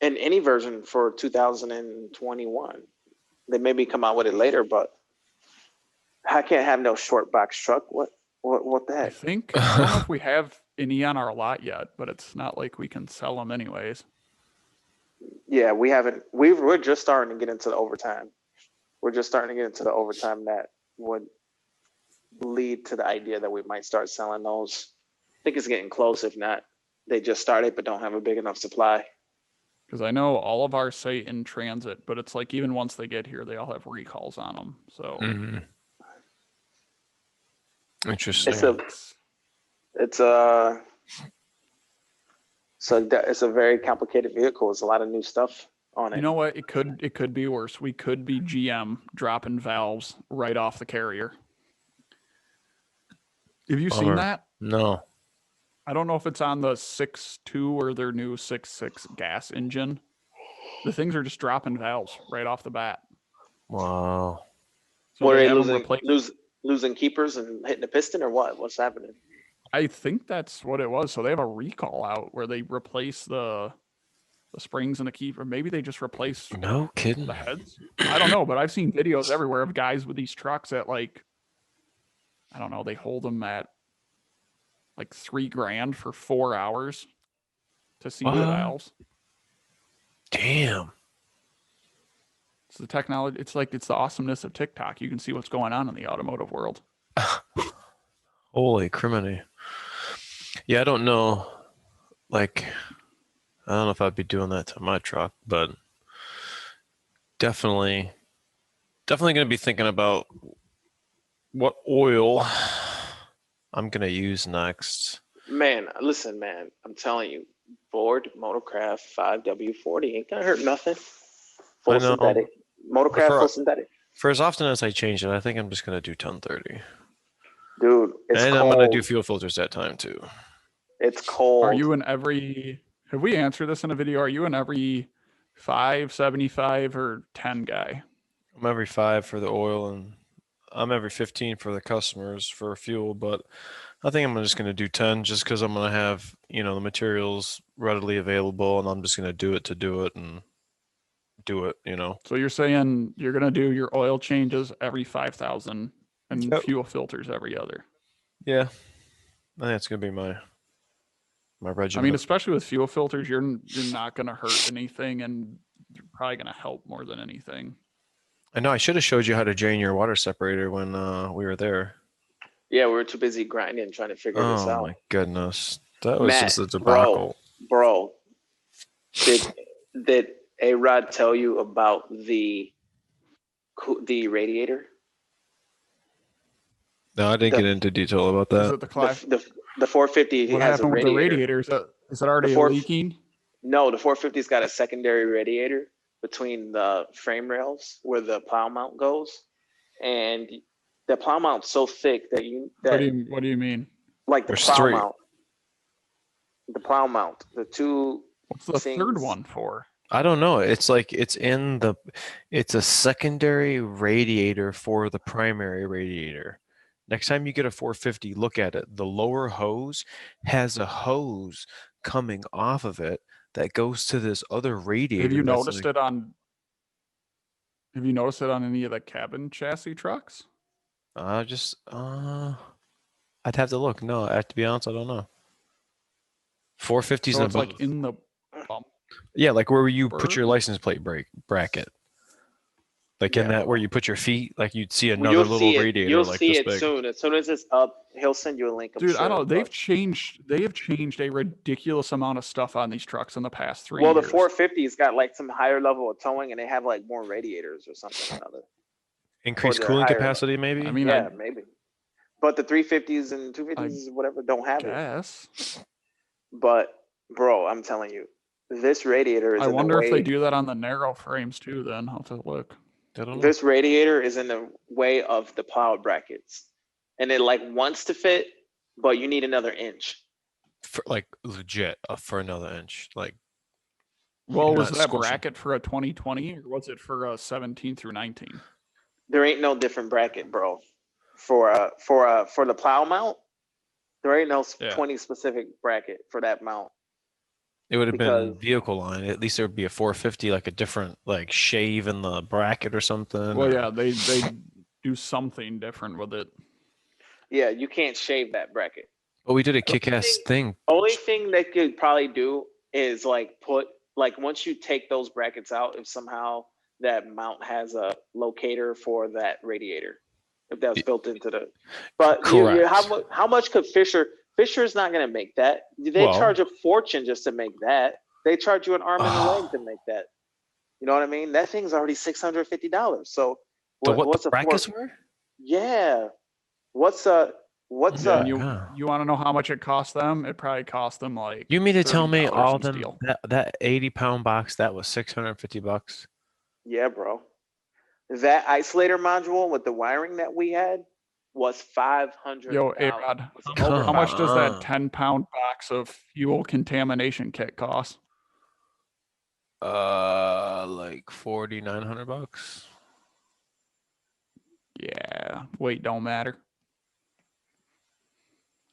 In any version for 2021. They maybe come out with it later, but I can't have no short box truck. What the heck? I don't know if we have any on our lot yet, but it's not like we can sell them anyways. Yeah, we haven't. We're just starting to get into the overtime. We're just starting to get into the overtime that would lead to the idea that we might start selling those. I think it's getting close, if not They just started, but don't have a big enough supply. Because I know all of ours say in transit, but it's like even once they get here, they all have recalls on them. So Interesting. It's a very complicated vehicle. There's a lot of new stuff on it. You know what? It could be worse. We could be GM dropping valves right off the carrier. Have you seen that? No. I don't know if it's on the 6.2 or their new 6.6 gas engine. The things are just dropping valves right off the bat. Wow. So what are they losing keepers and hitting the piston or what? What's happening? I think that's what it was. So they have a recall out where they replace the springs and the keeper. Maybe they just replace no kidding the heads. I don't know, but I've seen videos everywhere of guys with these trucks at like, I don't know, they hold them at like $3,000 for 4 hours to see the valves. Damn. It's the technology. It's the awesomeness of TikTok. You can see what's going on in the automotive world. Holy criminy. Yeah, I don't know. Like, I don't know if I'd be doing that to my truck, but definitely going to be thinking about what oil I'm going to use next. Man, listen, man. I'm telling you, Ford Motorcraft 5W40 ain't going to hurt nothing. Full synthetic. Motorcraft full synthetic. For as often as I change it, I think I'm just going to do 1030. Dude, it's and cold. I'm going to do fuel filters that time too. It's cold. Are you in every... Have we answered this in a video? Are you in every 5, 75, or 10 guy? I'm every 5 for the oil, and I'm every 15 for the customers for fuel, but I think I'm just going to do 10 just because I'm going to have, the materials readily available, and I'm just going to do it and do it, So you're saying you're going to do your oil changes every 5,000 and fuel filters every other? Yeah. I think that's going to be my regimen. I mean, especially with fuel filters, you're not going to hurt anything, and you're probably going to help more than anything. I know I should have showed you how to drain your water separator when we were there. Yeah, we were too busy grinding trying to figure this out. Oh my goodness. That was just a debacle. Bro, did A-Rod tell you about the radiator? No, I didn't get into detail about that. Is it the 450 what has a happened with radiator. the radiator? Is it already leaking? No, the 450's got a secondary radiator between the frame rails where the plow mount goes, and the plow mount's so thick that what do you mean? Like the plow mount. The plow mount. The two. What's the third one for? I don't know. It's like it's a secondary radiator for the primary radiator. Next time you get a 450, look at it. The lower hose has a hose coming off of it that goes to this other radiator. Have you noticed it on any of the cabin chassis trucks? I'd have to look. No, I have to be honest, I don't know. 450s so and it's like in the bump. Yeah, like where you put your license plate bracket. Like in that where you put your feet, like you'd see another little radiator. You'll like see this it big. soon. As soon as it's up, he'll send you a link. Dude, I don't know. They have changed a ridiculous amount of stuff on these trucks in the past 3 years. Well, the 450's got like some higher level of towing, and they have like more radiators or something or other. Increased cooling capacity, maybe? I mean, maybe. But the 350s and 250s, whatever, don't have it. But, bro, I'm telling you, this radiator is. I wonder if they do that on the narrow frames too. Then I'll have to look. This radiator is in the way of the plow brackets, and it like wants to fit, but you need another inch. For like legit for another inch, like. Well, was that bracket for a 2020 or was it for a 17 through 19? There ain't no different bracket, bro. For the plow mount, there ain't no 20 specific bracket for that mount. It would have been vehicle line. At least there would be a 450, like a different like shave in the bracket or something. Well, yeah, they do something different with it. Yeah, you can't shave that bracket. But we did a kick-ass thing. Only thing they could probably do is like put like once you take those brackets out, if somehow that mount has a locator for that radiator, if that's built into the. But how much could Fisher Fisher's not gonna make that. They Well- charge a fortune just to make that. They charge you an arm and a leg to make that. You know what I mean? That thing's already $650. So what's the a brackets were? Yeah. What's a And you Yeah. you want to know how much it cost them? It probably cost them like. You mean to tell me $30 all in them steel. that 80-pound box that was $650? Yeah, bro. That isolator module with the wiring that we had was $500. Yo, A-Rod, Come how much does that on. 10-pound box of fuel contamination kit cost? Like $4,900. Yeah, weight don't matter.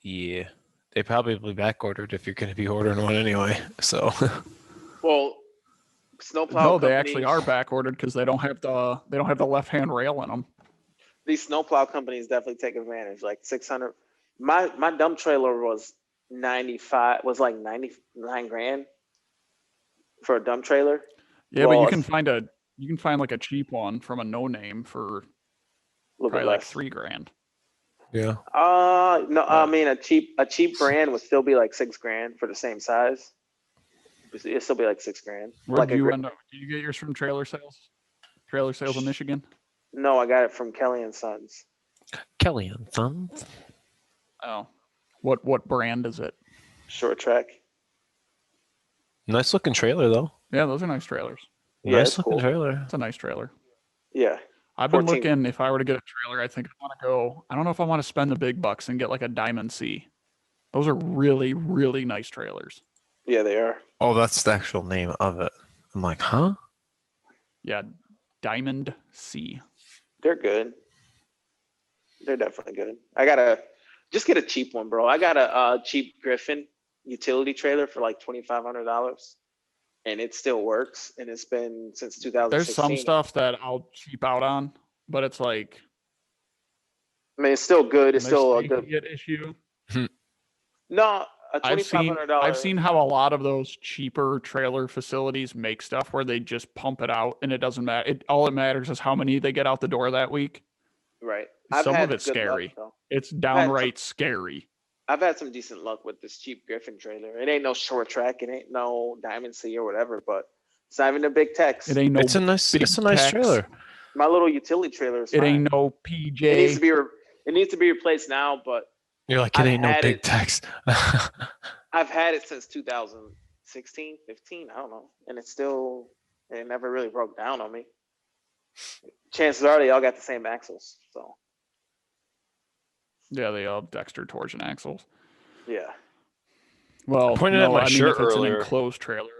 Yeah, they probably back ordered if you're going to be ordering one anyway. So Well, snowplow No, they companies, actually are back ordered because they don't have the left-hand rail in them. These snowplow companies definitely take advantage. Like 600. My dump trailer was 99 grand for a dump trailer. Yeah, but Well, you can find like a cheap one from a no name for A little probably bit like less. $3,000. yeah, No, I mean a cheap brand would still be like $6,000 for the same size. It'd still be like $6,000. Where Like did you end up? Did you get yours from Trailer Sales? Trailer Sales in Michigan? No, I got it from Kelly and Sons. Kelly and Sons. Oh, what brand is it? Short Track. Nice looking trailer though. Yeah, those are nice trailers. Yeah, Nice it's looking cool. trailer. It's a nice trailer. Yeah. I've been 14. looking. If I were to get a trailer, I think I want to go. I don't know if I want to spend the big bucks and get like a Diamond C. Those are really, really nice trailers. Yeah, they are. Oh, that's the actual name of it. I'm like, huh? Yeah, Diamond C. They're good. They're definitely good. I gotta just get a cheap one, bro. I got a cheap Griffin utility trailer for like $2,500, and it still works. And it's been since 2016. There's some stuff that I'll cheap out on, but it's like I mean, it's still good. It's there's still a a good. issue. No, a I've $2,500. seen how a lot of those cheaper trailer facilities make stuff where they just pump it out and it doesn't matter. All it matters is how many they get out the door that week. Right. Some had of it's good luck, scary. though. It's downright scary. I've had some decent luck with this cheap Griffin trailer. It ain't no Short Track. It ain't no Diamond C or whatever, but it's not even a big Tex. It ain't no. It's a nice big Tex. trailer. My little utility trailer is It fine. ain't no PJ. It needs to be replaced now, but You're like, it I've ain't no had big it. text. I've had it since 2016, 15, I don't know. And it never really broke down on me. Chances are they all got the same axles. So, Yeah, they all have Dexter torsion axles. yeah. Well, pointed at my if shirt it's earlier. an enclosed trailer.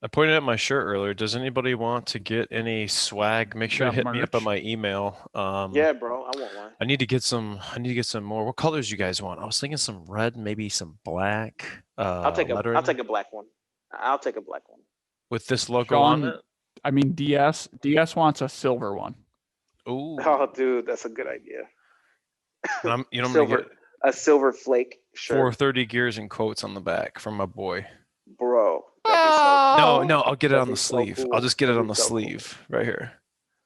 I pointed at my shirt earlier. Does anybody want to get any swag? Make sure Yeah, to hit me up on merch. my email. Yeah, bro. I want one. I need to get some more. What colors you guys want? I was thinking some red, maybe some black. I'll take a lettering black one. I'll take a black one. with this logo on Sean, it. I mean, DS wants a silver one. Ooh, Oh, dude, that's a good idea. and I'm gonna get A silver flake shirt. 430 gears and quotes on the back from my boy. Bro. That'd be so, No, I'll get it That'd on be the so sleeve. cool. I'll just get it That'd on be the so cool. sleeve right here.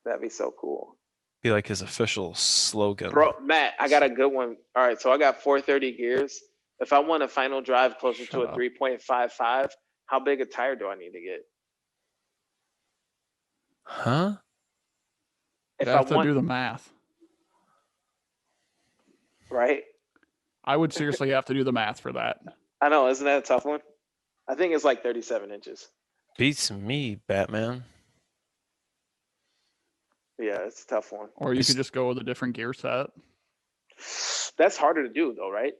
that'd be so cool. Be like his official slogan. Bro, Matt, I got a good one. All right, so I got 430 gears. If I want a final drive closer to Shut a up. 3.55, how big a tire do I need to get? Huh? If I I have to want, do the math. right? I would seriously have to do the math for that. I know, isn't that a tough one? I think it's like 37 inches. Beats me, Batman. Yeah, it's a tough one. Or you It's- could just go with a different gear set. That's harder to do, though, right?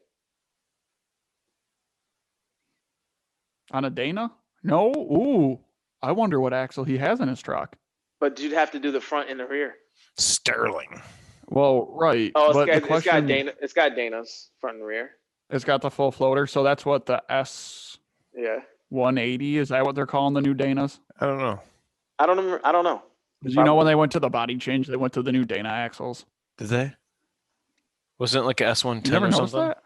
On a Dana? No? Ooh. I wonder what axle he has in his truck. But you'd have to do the front and the rear. Sterling. Well, right. Oh, but the it's got question, Dana. It's got Dana's front and rear. it's got the full floater. So that's what the Yeah, S180, is that what they're calling the new Danas? I don't know. I don't know. I don't know. Because you know when they went to the body change, they went to the new Dana axles. Did they? Wasn't it like a S110 You never or noticed something? that?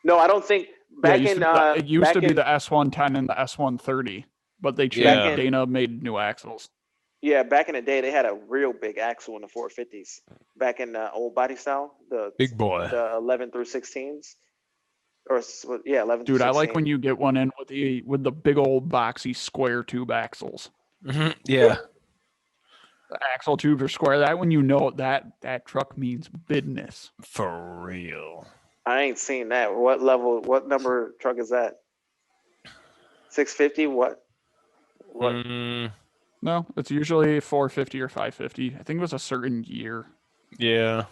No, I don't think. Back it used back to be in- the S110 and the S130, but they changed. Yeah. Dana made new axles. Yeah, back in the day, they had a real big axle in the 450s. Back in the old body style, the Big boy. the 11 through 16s. yeah, 11. Dude, to I like 16. when you get one in with the big old boxy square tube axles. Yeah. The axle tubes are square. That when you know that truck means business. For real. I ain't seen that. What level? What number truck is that? 650. What? No, it's usually 450 or 550. I think it was a certain year, Yeah.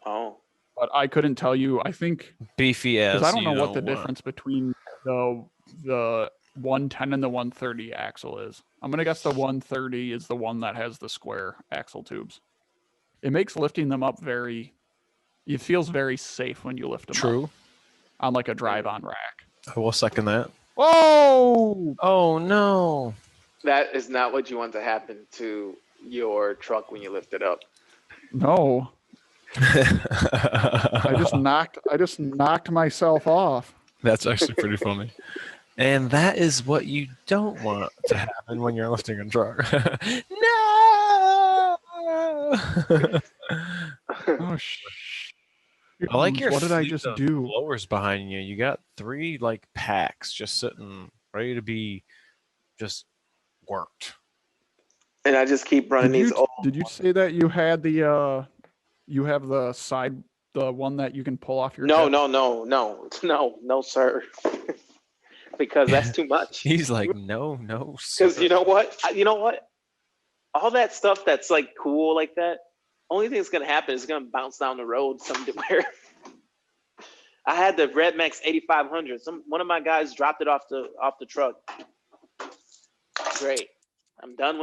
Oh, but I couldn't tell you. I think Beefy as because I don't know you what the what. difference between the 110 and the 130 axle is. I'm gonna guess the 130 is the one that has the square axle tubes. It makes lifting them up it feels very safe when you lift them True. up on like a drive-on rack. I will second that. Whoa! Oh no. that is not what you want to happen to your truck when you lift it up. No, I just knocked myself off. That's actually pretty funny. And that is what you don't want to happen when you're lifting a truck. No. Oh I like your what did I fleet just of do? blowers behind you. You got 3 like packs just sitting ready to be just worked. And I just keep running these old. Did you say that you had the you have the side the one that you can pull off your No, hip? no, sir. Because that's too much. He's like, no. Because you know what? All that stuff that's like cool like that. Only thing that's gonna happen is it's gonna bounce down the road somewhere. I had the Red Max 8500. One of my guys dropped it off the truck. Great. I'm done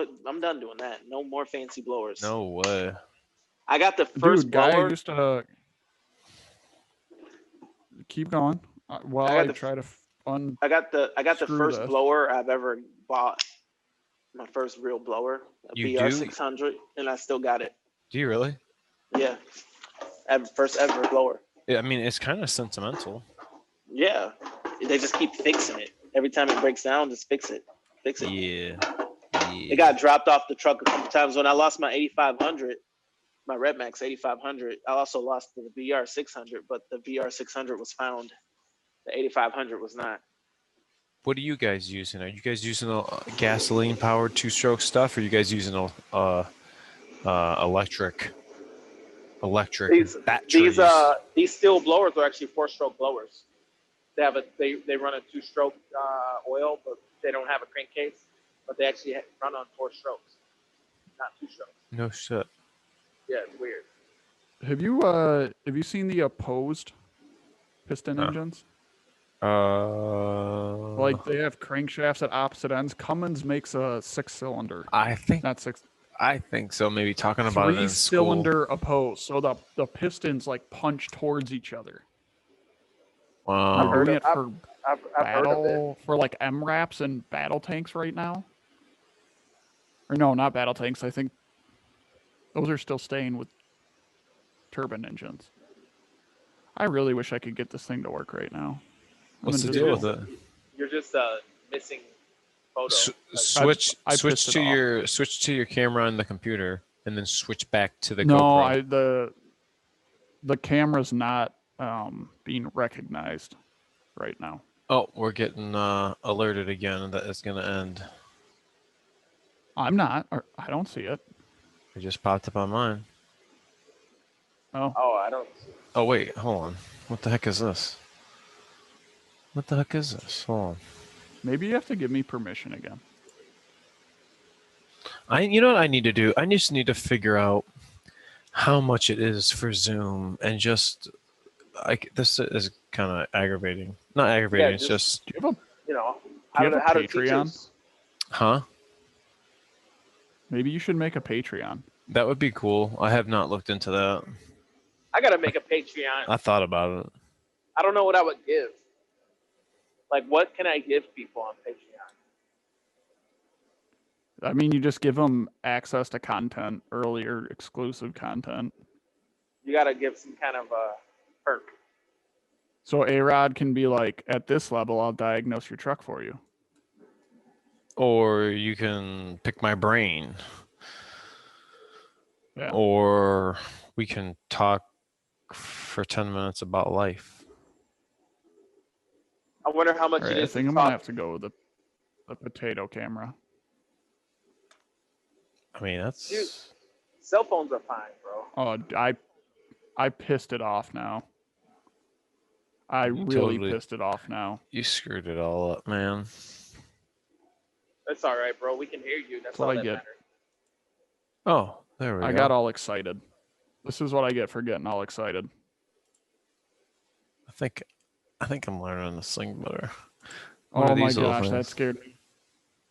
doing that. No more fancy blowers. No way. I got the first guy blower. used to keep going while I try to I got the first this. blower I've ever bought. My first real blower, a You BR do? 600, and I still got it. Do you really? Yeah, first ever blower. Yeah, I mean, it's kind of sentimental. Yeah, they just keep fixing it. Every time it breaks down, just fix it. Yeah. It got dropped off the truck a couple times. When I lost my 8500, my Red Max 8500, I also lost the VR 600, but the VR 600 was found. The 8500 was not. What are you guys using? Are you guys using a gasoline-powered 2-stroke stuff, or are you guys using electric batteries? These steel blowers are actually 4-stroke blowers. They run a 2-stroke oil, but they don't have a crankcase. But they actually run on 4 strokes, not 2 strokes. No shit. Yeah, it's weird. Have you seen the opposed piston engines? Like they have crankshafts at opposite ends. Cummins makes a 6-cylinder. I think Not 6. I think so. Maybe talking about it in school. 3-cylinder opposed, so the pistons like punch towards each other. Wow. They're doing it for I've heard of it. battle for like MRAPs and battle tanks right now. Or no, not battle tanks. I think those are still staying with turbine engines. I really wish I could get this thing to work right now. What's the deal with it? You're just missing photo. Switch pissed to your camera on the computer, and then switch back to the No, GoPro. the camera's not being recognized right now. Oh, we're getting alerted again that it's gonna end. I'm not. I don't see it. It just popped up on mine. Oh, I don't. Oh wait, hold on. What the heck is this? Hold on. maybe you have to give me permission again. You know what I need to do? I just need to figure out how much it is for Zoom, and just this is kind of aggravating. Not aggravating. Yeah, it's just Do you have a How you have to a teach Patreon? us. huh? Maybe you should make a Patreon. That would be cool. I have not looked into that. I gotta make a Patreon. I thought about it. I don't know what I would give. Like, what can I give people on Patreon? I mean, you just give them access to content, earlier exclusive content. You gotta give some kind of perk. So A-Rod can be like, at this level, I'll diagnose your truck for you. Or you can pick my brain. Yeah. Or we can talk for 10 minutes about life. I wonder how much All right, it I is. think to I'm gonna talk. have to go with the potato camera. I mean, that's Dude. Cell phones are fine, bro. Oh, I pissed it off now. I You really totally- pissed it off now. you screwed it all up, man. That's all right, bro. We can hear you. That's what all I that get. matters. Oh, there we go. I got all excited. This is what I get for getting all excited. I think I'm learning this thing better. Oh What are my these little gosh, that things? scared me.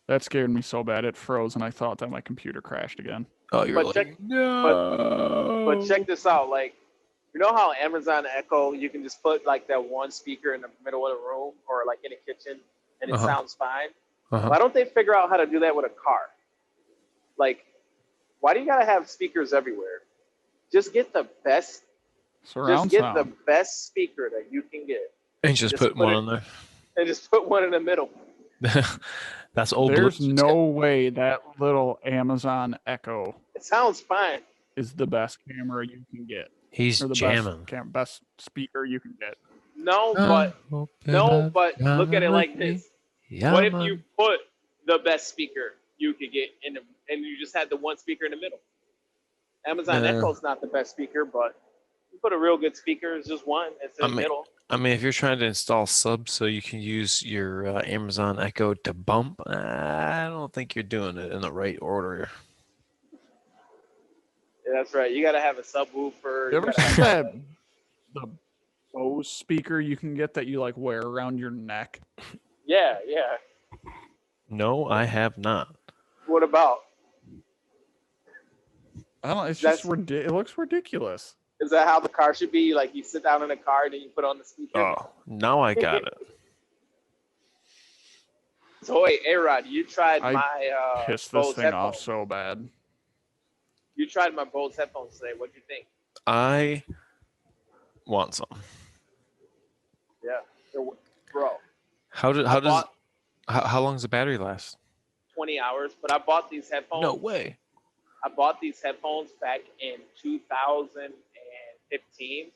That scared me so bad. It froze, and I thought that my computer crashed again. Oh, you're But like, check- no. But check this out. Like, you know how Amazon Echo, you can just put like that one speaker in the middle of the room or like in a kitchen, and it Uh-huh. sounds fine. Uh-huh. Why don't they figure out how to do that with a car? Like, why do you gotta have speakers everywhere? Just get the best. Surround Just get sound. the best speaker that you can get, And just put put one it- on there. and just put one in the middle. That's old. There's Bluetooth. no way that little Amazon Echo It sounds fine. is the best camera you can get, He's or the jamming. best speaker you can get. No, Uh, but look at it like this. What if you put the best speaker you could get in the, and you just had the one speaker in the middle? Amazon Echo's not the best speaker, but you put a real good speaker. It's just one. It's in the middle. I mean, if you're trying to install subs so you can use your Amazon Echo to bump, I don't think you're doing it in the right order. Yeah, that's right. You got to have a subwoofer. You ever gotta see have- that the Bose speaker you can get that you like wear around your neck? Yeah. No, I have not. What about? I don't know. It's That's- just it looks ridiculous. Is that how the car should be? Like you sit down in a car and then you put on the speaker? Oh, now I got it. So wait, A-Rod, you tried I my Pissed this Bose thing off headphones. so bad. You tried my Bose headphones today. What'd you think? I want some. Yeah. Bro, How I bought how long does the battery last? 20 hours, but I bought these headphones. No way. I bought these headphones back in 2015.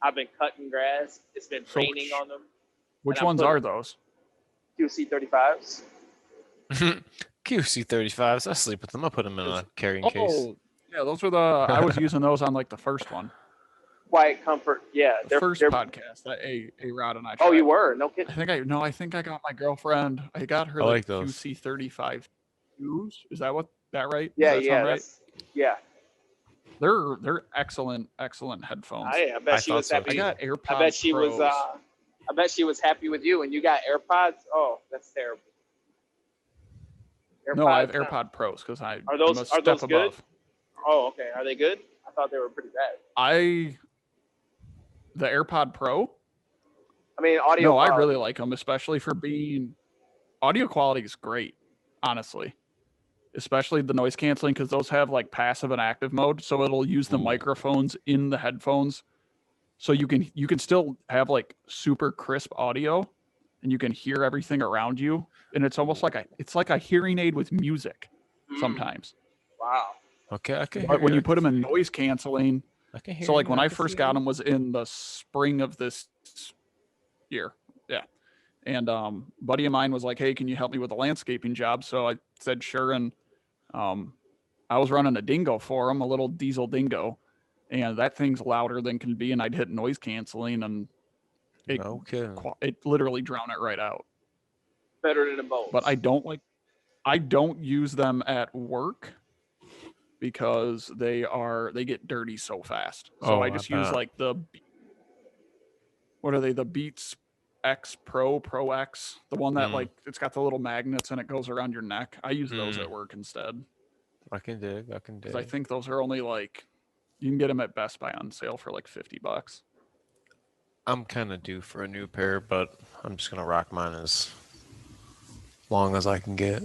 I've been cutting grass. It's been So raining on them. Which And I ones put- are those? QC35s. QC35s. I sleep with them. I put them in a carrying case. Oh, yeah, those were the. I was using those on like the first one, Quiet Comfort. Yeah. the first podcast that A Rod and I. Oh, tried. you were? No kidding. I think I got my girlfriend. I got her I the like those. QC35 Qs. Is that right? Yeah, Does that yeah. sound right? Yeah. They're excellent headphones. I bet she thought was so, happy. I got AirPods. I bet she Pros. was. I bet she was happy with you, and you got AirPods. Oh, that's terrible. No, I have no. AirPod Pros because I. Are those- I'm a are step those good? above. Oh, okay. Are they good? I thought they were pretty bad. The AirPod Pro. I mean, audio. No, I quality. really like them, especially for being audio quality is great, honestly. Especially the noise canceling because those have like passive and active mode, so it'll use the Ooh. microphones in the headphones, so you can still have like super crisp audio, and you can hear everything around you, and it's almost like a hearing aid with music Mm, sometimes. Wow. Okay, I can hear But when you. you put them in noise canceling, I can hear so like you, when I can first see got you. them was in the spring of this year. Yeah. And buddy of mine was like, "Hey, can you help me with a landscaping job?" So I said sure, and I was running a dingo for him, a little diesel dingo, and that thing's louder than can be, and I'd hit noise canceling and it No kidding. it literally drowned it right out. Better than a Bose. But I don't use them at work because they get dirty so fast. So Oh, I I just use bet. like what are they? The Beats X Pro X, the one that Mm. like it's got the little magnets and it goes around your neck. I use those Mm. at work instead I can dig. because I think those are only like you can get them at Best Buy on sale for like $50. I'm kind of due for a new pair, but I'm just gonna rock mine as long as I can get.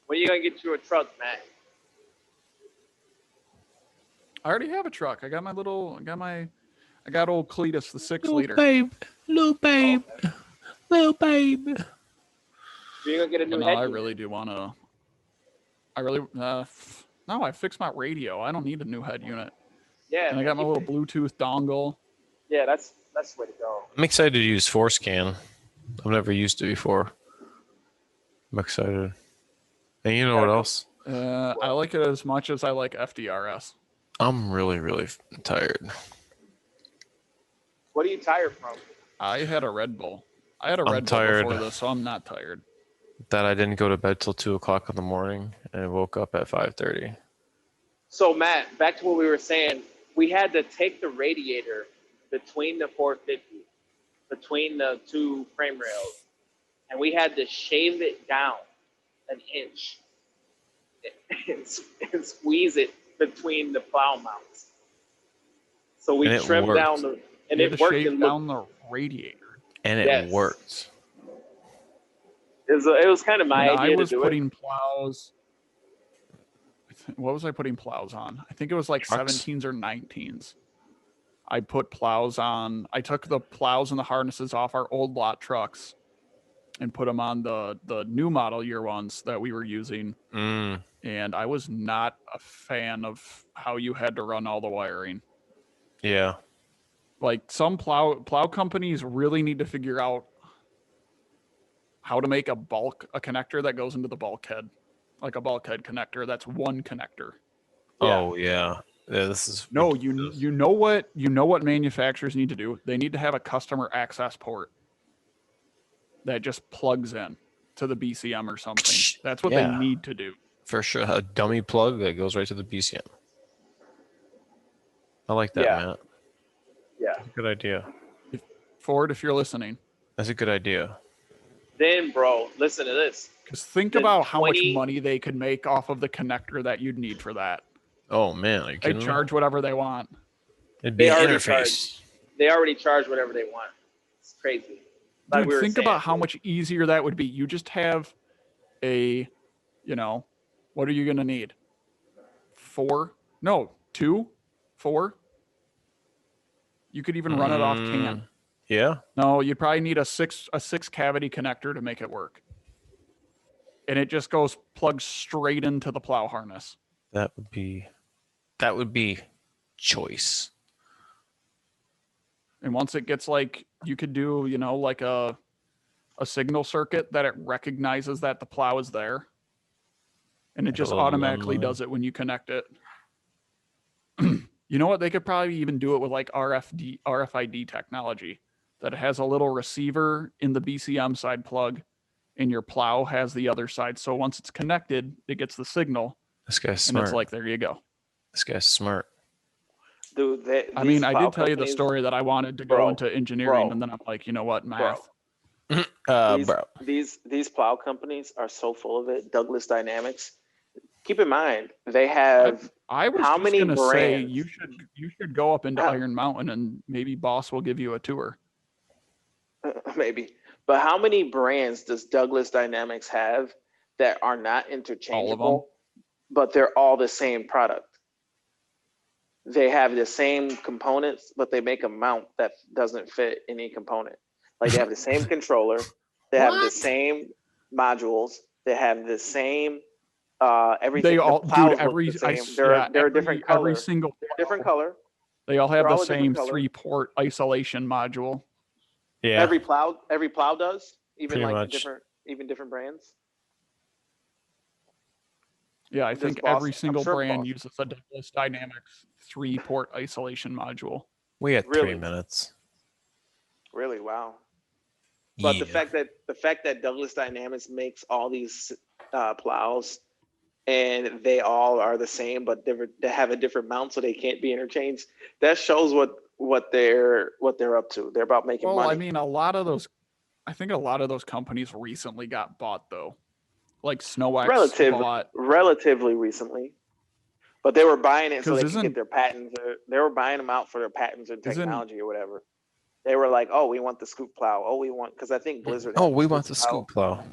When are you gonna get you a truck, Matt? I already have a truck. I got old Cletus, the 6-liter. Little babe, little babe. You're gonna get a new But no, head I unit. really do want to. No, I fixed my radio. I don't need a new head unit. Yeah. And I got my you- little Bluetooth dongle. Yeah, that's the way to go. I'm excited to use Forescan. I've never used it before. I'm excited. And you know what else? I like it as much as I like FDRS. I'm really, really tired. What are you tired from? I had a Red Bull. I had a I'm Red Bull tired. before this, so I'm not tired. That I didn't go to bed till 2:00 in the morning and I woke up at 5:30. So Matt, back to what we were saying. We had to take the radiator between the 450, between the two frame rails, and we had to shave it down an inch and squeeze it between the plow mounts. So we trimmed down the, and it worked. Shave down the radiator, and it worked. It was kind of my idea I was to do putting plows. What was I putting plows on? I think it was like Trucks? 17s or 19s. I put plows on. I took the plows and the harnesses off our old lot trucks and put them on the new model year ones that we were using. And I was not a fan of how you had to run all the wiring. Yeah. Like some plow companies really need to figure out how to make a connector that goes into the bulkhead, like a bulkhead connector. That's one connector. Oh yeah. Yeah, this is no. You know what manufacturers need to do. They need to have a customer access port that just plugs in to the BCM or something. That's what they need to do. For sure, a dummy plug that goes right to the BCM. I like that, Matt. Yeah. That's a good idea. Ford, if you're listening. That's a good idea. Then, bro, listen to this. Because think about how much money they could make off of the connector that you'd need for that. Oh, man. Are you kidding They charge whatever they want. It'd be an interface. They already charge whatever they want. It's crazy. Like dude, think about how much easier that would be. You just have a, what are you going to need? 4? No, 2? 4? You could even run it off CAN. Yeah. No, you'd probably need a six cavity connector to make it work. And it just plugs straight into the plow harness. That would be choice. And once it gets you could do, like a signal circuit that it recognizes that the plow is there. And it just automatically does it when you connect it. You know what? They could probably even do it with RFID technology. That it has a little receiver in the BCM side plug and your plow has the other side. So once it's connected, it gets the signal. This guy's smart. And it's there you go. This guy's smart. Dude, I did tell you the story that I wanted to go into engineering and then I'm like, you know what, math. These plow companies are so full of it. Douglas Dynamics. Keep in mind, they have I was how just many gonna brands? say you should go up into Iron Mountain and maybe Boss will give you a tour. Maybe. But how many brands does Douglas Dynamics have that are not interchangeable, but they're all the same product? They have the same components, but they make a mount that doesn't fit any component. Like they have the same controller, they have the same modules, they have the same everything. They all, dude, they're a different color. Every single different color. They all have the same 3-port isolation module. Yeah. Every plow does, even pretty much. different brands. Yeah, I think every single brand uses a Douglas Dynamics 3-port isolation module. We had 3 minutes. Really? Wow. But the fact that Douglas Dynamics makes all these plows and they all are the same, but they have a different mount, so they can't be interchanged. That shows what they're up to. They're about making money. Well, I mean, I think a lot of those companies recently got bought though. Like SnowX bought relatively recently, but they were buying it so they could get their patents. They were buying them out for their patents and technology or whatever. They were like, "Oh, we want the scoop plow. Oh, we want," because I think Blizzard. Oh, we want the scoop plow.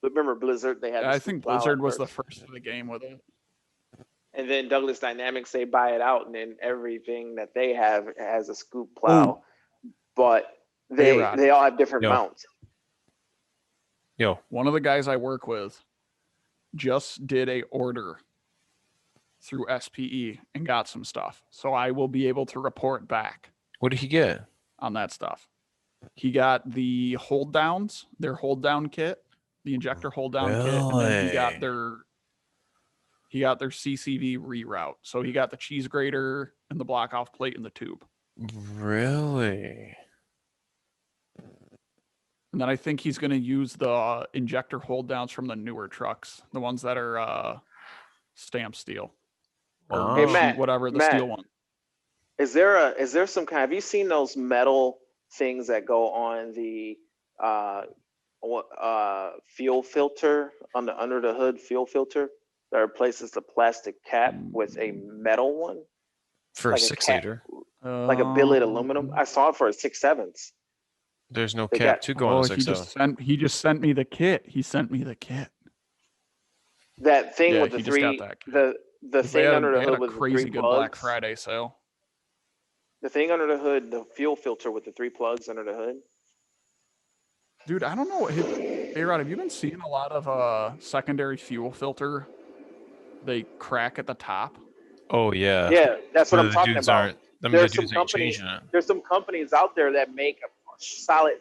Remember Blizzard? They had. I think Blizzard was the first of the game with it. And then Douglas Dynamics, they buy it out, and then everything that they have has a scoop plow, but they all have different mounts. One of the guys I work with just did a order through SPE and got some stuff, so I will be able to report back. What did he get? on that stuff. He got the hold downs, their hold down kit, the injector hold down kit, and then he got their CCV reroute. So he got the cheese grater and the block off plate and the tube. Really? And then I think he's going to use the injector hold downs from the newer trucks, the ones that are stamp steel or Hey, Matt, whatever the Matt. steel one. Is there some kind? Have you seen those metal things that go on the fuel filter on the under the hood fuel filter that replaces the plastic cap with a metal one For like a 6-liter. like a billet aluminum? I saw it for a 6.7s. There's no They cap got- to go on a he 6.7. just sent me the kit. He sent me the kit. That thing Yeah, with the he just got three, that kit. the They thing had, under the they had hood a with the crazy three good plugs. Black Friday sale. The thing under the hood, the fuel filter with the 3 plugs under the hood. Dude, I don't know. Hey, Rod, have you been seeing a lot of secondary fuel filter? They crack at the top. Oh yeah. Yeah, that's what But I'm the talking dudes about. aren't. The There's dudes some ain't companies. changing it. There's some companies out there that make a solid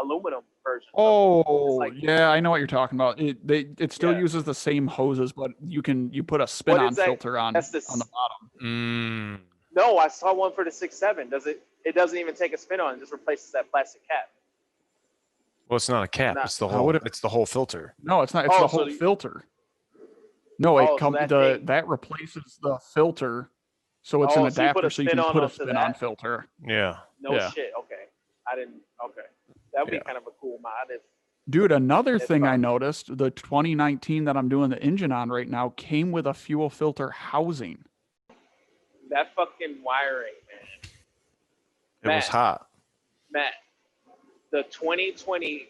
aluminum version. Oh, like- yeah, I know what you're talking about. It still Yeah. uses the same hoses, but you put a spin-on that? filter on That's the the bottom. No, I saw one for the 6.7. It doesn't even take a spin on, it just replaces that plastic cap. Well, it's not a cap. Not- It's the How whole. would it- It's the whole filter. No, it's not. It's Oh, the so whole you- filter. No, Oh, so that replaces the filter, so it's an Oh, so you put adapter, a so you can spin-on put a onto spin-on that? filter. Yeah. No Yeah. shit. Okay. I didn't. Okay. That would Yeah. be kind of a cool mod. Dude, another It's thing I fun. noticed, the 2019 that I'm doing the engine on right now came with a fuel filter housing. That fucking wiring, man. It was Matt. hot. Matt, the 2020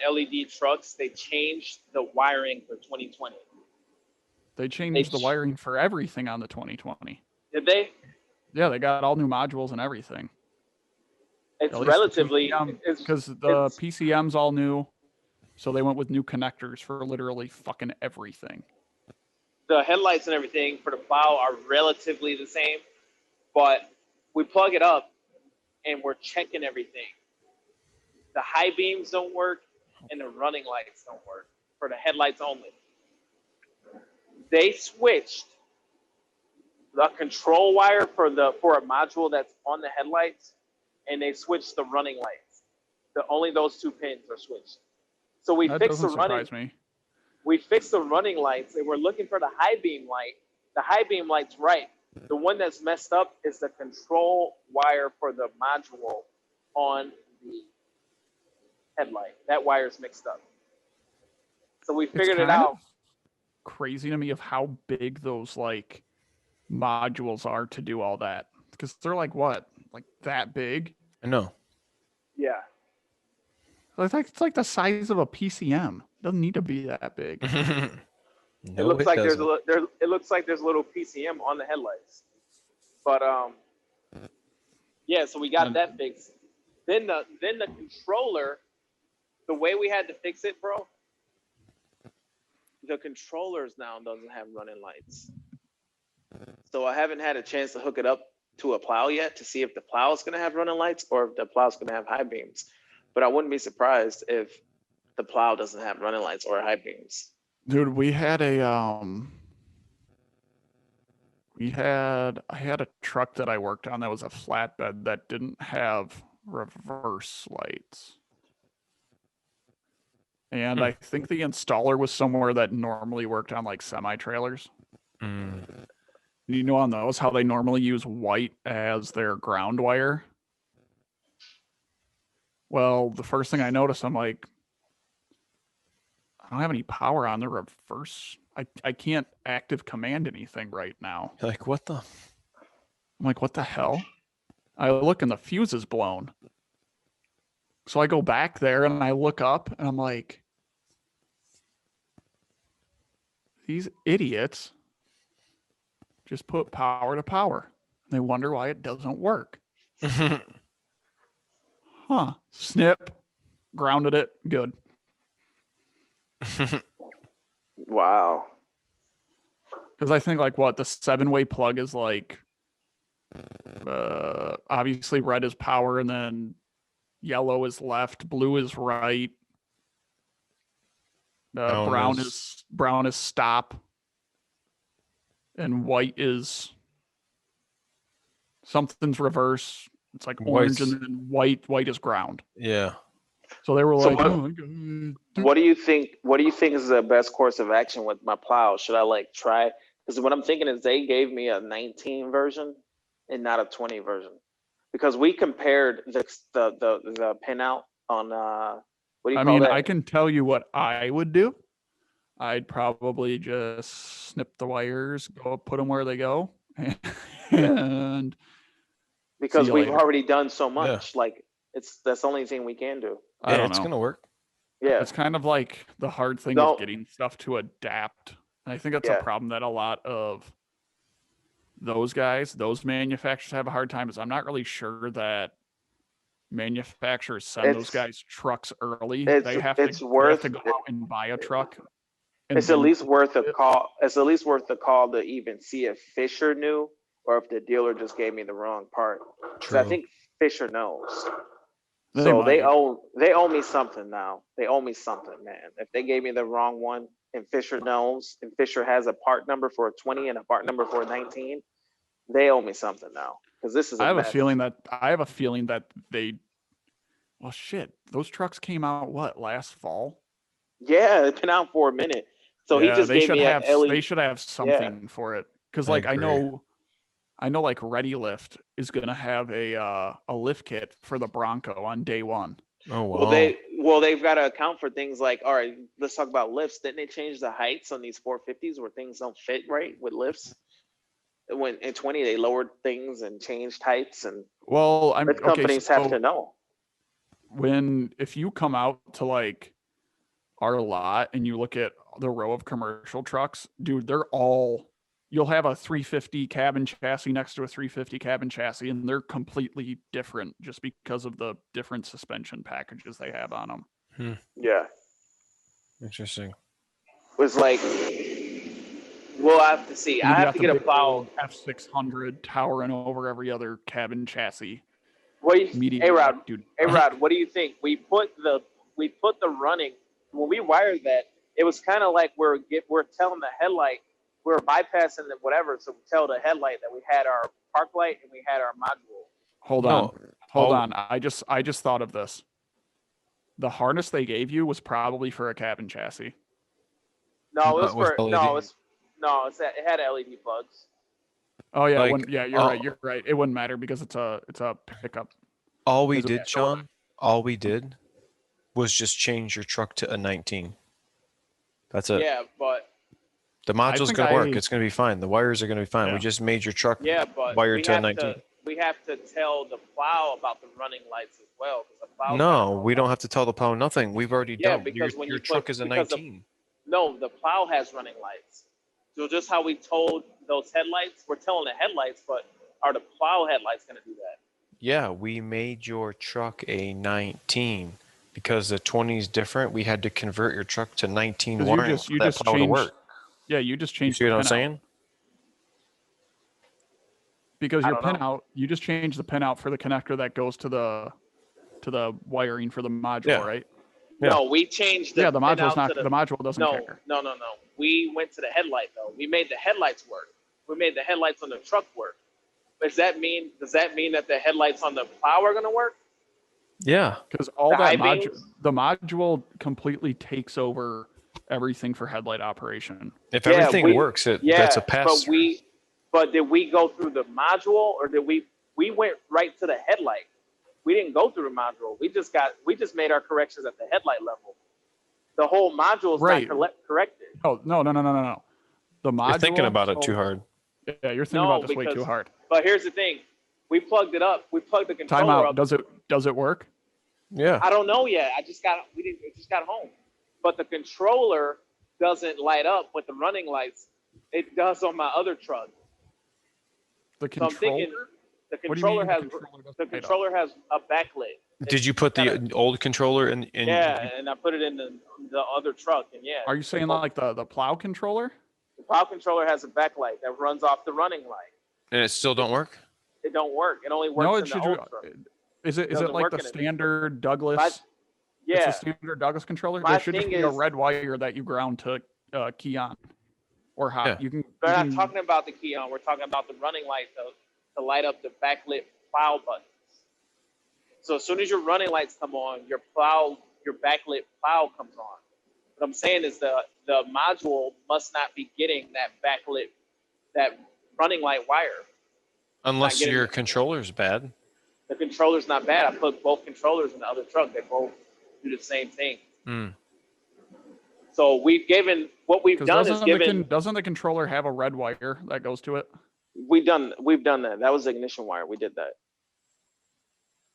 LED trucks, they changed the wiring for 2020. They changed the ch- wiring for everything on the 2020. Did they? Yeah, they got all new modules and everything. It's At least the relatively. PCM, It's because the it's- PCM's all new, so they went with new connectors for literally fucking everything. the headlights and everything for the Plow are relatively the same, but we plug it up and we're checking everything. The high beams don't work and the running lights don't work for the headlights only. They switched the control wire for a module that's on the headlights, and they switched the running lights. Only those 2 pins are switched. So we That fixed the doesn't running. surprise me. We fixed the running lights and we're looking for the high beam light. The high beam light's right. The one that's messed up is the control wire for the module on the headlight. That wire's mixed up. So we figured it kind out. of crazy to me of how big those like modules are to do all that, because they're like what, like that big? I know. Yeah. It's like the size of a PCM. Doesn't need to be that big. It looks like there's a little PCM on the headlights. But yeah, so we got that fixed. Then the controller, the way we had to fix it, bro, the controllers now doesn't have running lights. So I haven't had a chance to hook it up to a Plow yet to see if the Plow is going to have running lights or if the Plow is going to have high beams. But I wouldn't be surprised if the Plow doesn't have running lights or high beams. Dude, I had a truck that I worked on that was a flatbed that didn't have reverse lights. And I think the installer was somewhere that normally worked on like semi-trailers. You know, on those, how they normally use white as their ground wire. Well, the first thing I noticed, I'm like, I don't have any power on the reverse. I can't active command anything right now. You're like, what the? I'm like, what the hell? I look and the fuse is blown. So I go back there and I look up and I'm like, these idiots just put power to power. They wonder why it doesn't work. Huh. Snip. Grounded it. Good. Wow. Because I think like what, the 7-way plug is like Obviously, red is power, and then yellow is left, blue is right, brown is stop, and white is something's reverse. It's like orange, and then white is ground. Yeah. So they were like, what do you think? What do you think is the best course of action with my plow? Should I like try? Because what I'm thinking is they gave me a 19 version and not a 20 version, because we compared the pinout on what do you call that? I can tell you what I would do. I'd probably just snip the wires, go put them where they go, and because we've already done so much. Like that's the only thing we can do. I don't know. It's gonna work. Yeah, it's kind of like the hard thing of getting stuff to adapt. And I think that's a problem that a lot of those manufacturers have a hard time. Is I'm not really sure that manufacturers send those guys trucks early. They have to go out and buy a truck. It's at least worth a call. It's at least worth the call to even see if Fisher knew or if the dealer just gave me the wrong part. Because I think Fisher knows. So they owe me something now. They owe me something, man. If they gave me the wrong one and Fisher knows, and Fisher has a part number for a 20 and a part number for a 19, they owe me something now. Because this is I have a feeling that they well shit, those trucks came out last fall? Yeah, it's been out for a minute. So he just gave me they should have something for it. Because like I know like Ready Lift is gonna have a lift kit for the Bronco on day one. Oh wow. Well they've got to account for things like, all right, let's talk about lifts. Didn't they change the heights on these 450s where things don't fit right with lifts? When in 20 they lowered things and changed heights, and companies have to know. If you come out to like our lot and you look at the row of commercial trucks, dude, you'll have a 350 cabin chassis next to a 350 cabin chassis, and they're completely different just because of the different suspension packages they have on them. Yeah. Interesting. It was like, we'll have to see. I have to get a Plow F600 towering over every other cabin chassis. Hey Rod, what do you think? We put the running, when we wired that, it was kind of like we're telling the headlight, we're bypassing the whatever, so we tell the headlight that we had our park light and we had our module. Hold on. I just thought of this. The harness they gave you was probably for a cabin chassis. No, it was it had LED plugs. Oh yeah, you're right. It wouldn't matter because it's a pickup. All we did, Sean, was just change your truck to a 19. That's it. Yeah, but the module's going to work. It's going to be fine. The wires are going to be fine. Yeah. We just made your truck wired to a 19. We have to tell the Plow about the running lights as well. No, we don't have to tell the Plow nothing. We've already done. Because your truck is a 19. The Plow has running lights. So just how we told those headlights, we're telling the headlights, but are the Plow headlights going to do that? Yeah, we made your truck a 19 because the 20 is different. We had to convert your truck to 19 wiring for that Plow to work. Yeah, you just changed. You see what I'm saying? Because your pinout, you just changed the pinout for the connector that goes to the wiring for the module, right? Yeah. No, we changed the the module's not. The module doesn't care. No. We went to the headlight though. We made the headlights work. We made the headlights on the truck work. Does that mean that the headlights on the Plow are going to work? Yeah, because all that the module completely takes over everything for headlight operation. If everything works, that's a pass. But did we go through the module, or did we went right to the headlight? We didn't go through the module. We just made our corrections at the headlight level. The whole module is not corrected. Oh no. The module. You're thinking about it too hard. Yeah, you're thinking about this way too hard. But here's the thing: we plugged it up. We plugged the controller up. Does it work? Yeah. I don't know yet. It just got home. But the controller doesn't light up with the running lights. It does on my other truck. The controller. So I'm thinking the controller has a backlit. Did you put the old controller in? Yeah, and I put it in the other truck, and yeah. Are you saying like the Plow controller? The Plow controller has a backlight that runs off the running light. And it still don't work? It don't work. It only No, works it in should. the old truck. Is it doesn't like work the in it. standard Douglas? My- It's Yeah, the standard Douglas controller. My There should just thing be a is- red wire that you ground to key on or hot. Yeah. You can. we're you not can- talking about the key on. We're talking about the running light to light up the backlit plow buttons. So as soon as your running lights come on, your backlit plow comes on. What I'm saying is the module must not be getting that running light wire. Unless getting your it. controller's bad. The controller's not bad. I put both controllers in the other truck. They both do the same thing. Mm. So we've given what we've 'cause done is given. doesn't the controller have a red wire that goes to it? We've done that. That was the ignition wire. We did that.